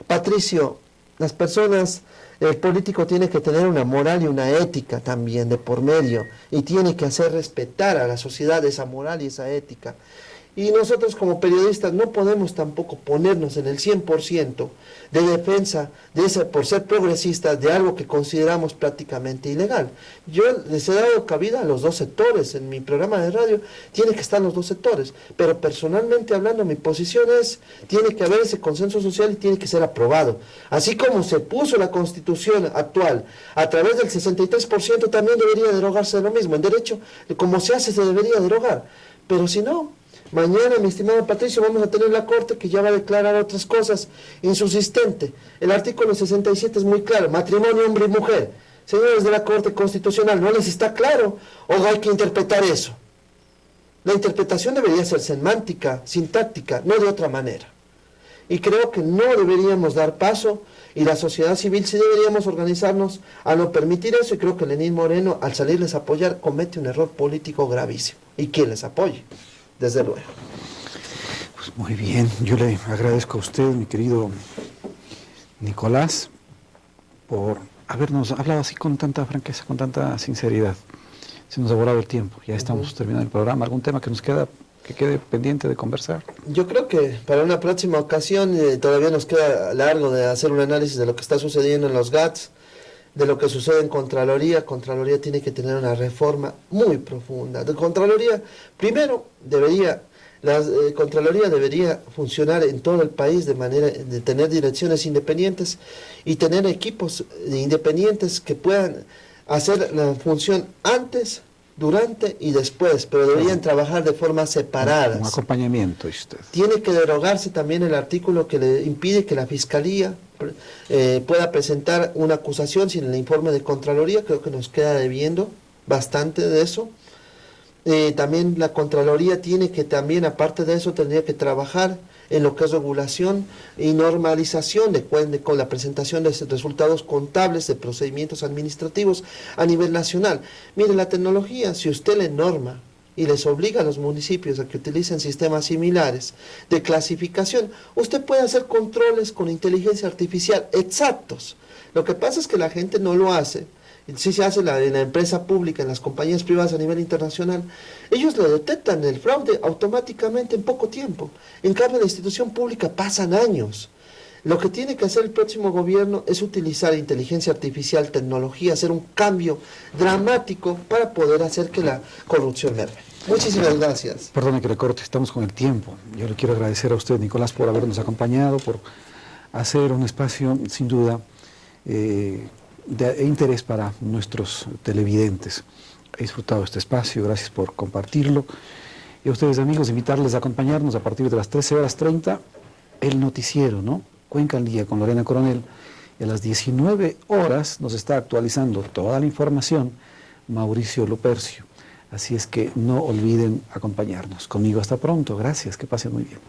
Patricio, las personas, el político tiene que tener una moral y una ética también de por medio, y tiene que hacer respetar a la sociedad esa moral y esa ética. Y nosotros como periodistas no podemos tampoco ponernos en el 100% de defensa de ese, por ser progresistas, de algo que consideramos prácticamente ilegal. Yo les he dado cabida a los dos sectores. En mi programa de radio tiene que estar los dos sectores, pero personalmente hablando, mi posición es, tiene que haber ese consenso social y tiene que ser aprobado. Así como se puso la Constitución actual a través del 63%, también debería derogarse lo mismo. En derecho, como se hace, se debería derogar. Pero si no, mañana, mi estimado Patricio, vamos a tener la Corte que ya va a declarar otras cosas insubsistente. El artículo 67 es muy claro, matrimonio hombre y mujer. Señores de la Corte Constitucional, ¿no les está claro? ¿O hay que interpretar eso? La interpretación debería ser semántica, sintáctica, no de otra manera. Y creo que no deberíamos dar paso, y la sociedad civil sí deberíamos organizarnos a no permitir eso, y creo que Lenín Moreno, al salirles a apoyar, comete un error político gravísimo. ¿Y quién les apoye? Desde luego. Pues muy bien, yo le agradezco a usted, mi querido Nicolás, por habernos hablado así con tanta franqueza, con tanta sinceridad. Se nos ha volado el tiempo, ya estamos terminando el programa. ¿Algún tema que nos quede pendiente de conversar? Yo creo que para una próxima ocasión todavía nos queda largo de hacer un análisis de lo que está sucediendo en los GATS, de lo que sucede en Contraloría. Contraloría tiene que tener una reforma muy profunda. De Contraloría, primero, la Contraloría debería funcionar en todo el país de manera de tener direcciones independientes y tener equipos independientes que puedan hacer la función antes, durante y después, pero deberían trabajar de forma separada. Un acompañamiento, usted. Tiene que derogarse también el artículo que le impide que la Fiscalía pueda presentar una acusación sin el informe de Contraloría. Creo que nos queda debiendo bastante de eso. También la Contraloría tiene que también, aparte de eso, tendría que trabajar en lo que es regulación y normalización con la presentación de resultados contables de procedimientos administrativos a nivel nacional. Mire, la tecnología, si usted le norma y les obliga a los municipios a que utilicen sistemas similares de clasificación, usted puede hacer controles con inteligencia artificial exactos. Lo que pasa es que la gente no lo hace. Si se hace en la empresa pública, en las compañías privadas a nivel internacional, ellos le detectan el fraude automáticamente en poco tiempo. En cambio, en la institución pública pasan años. Lo que tiene que hacer el próximo gobierno es utilizar inteligencia artificial, tecnología, hacer un cambio dramático para poder hacer que la corrupción merme. Muchísimas gracias. Perdone que le corte, estamos con el tiempo. Yo le quiero agradecer a usted, Nicolás, por habernos acompañado, por hacer un espacio, sin duda, de interés para nuestros televidentes. He disfrutado este espacio, gracias por compartirlo. Y a ustedes, amigos, invitarles a acompañarnos a partir de las 13:30, el noticiero, ¿no? Cuenca al Día con Lorena Coronel. Y a las 19 horas nos está actualizando toda la información Mauricio Lupercio. Así es que no olviden acompañarnos. Conmigo hasta pronto. Gracias, que pasen muy bien.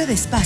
Espacio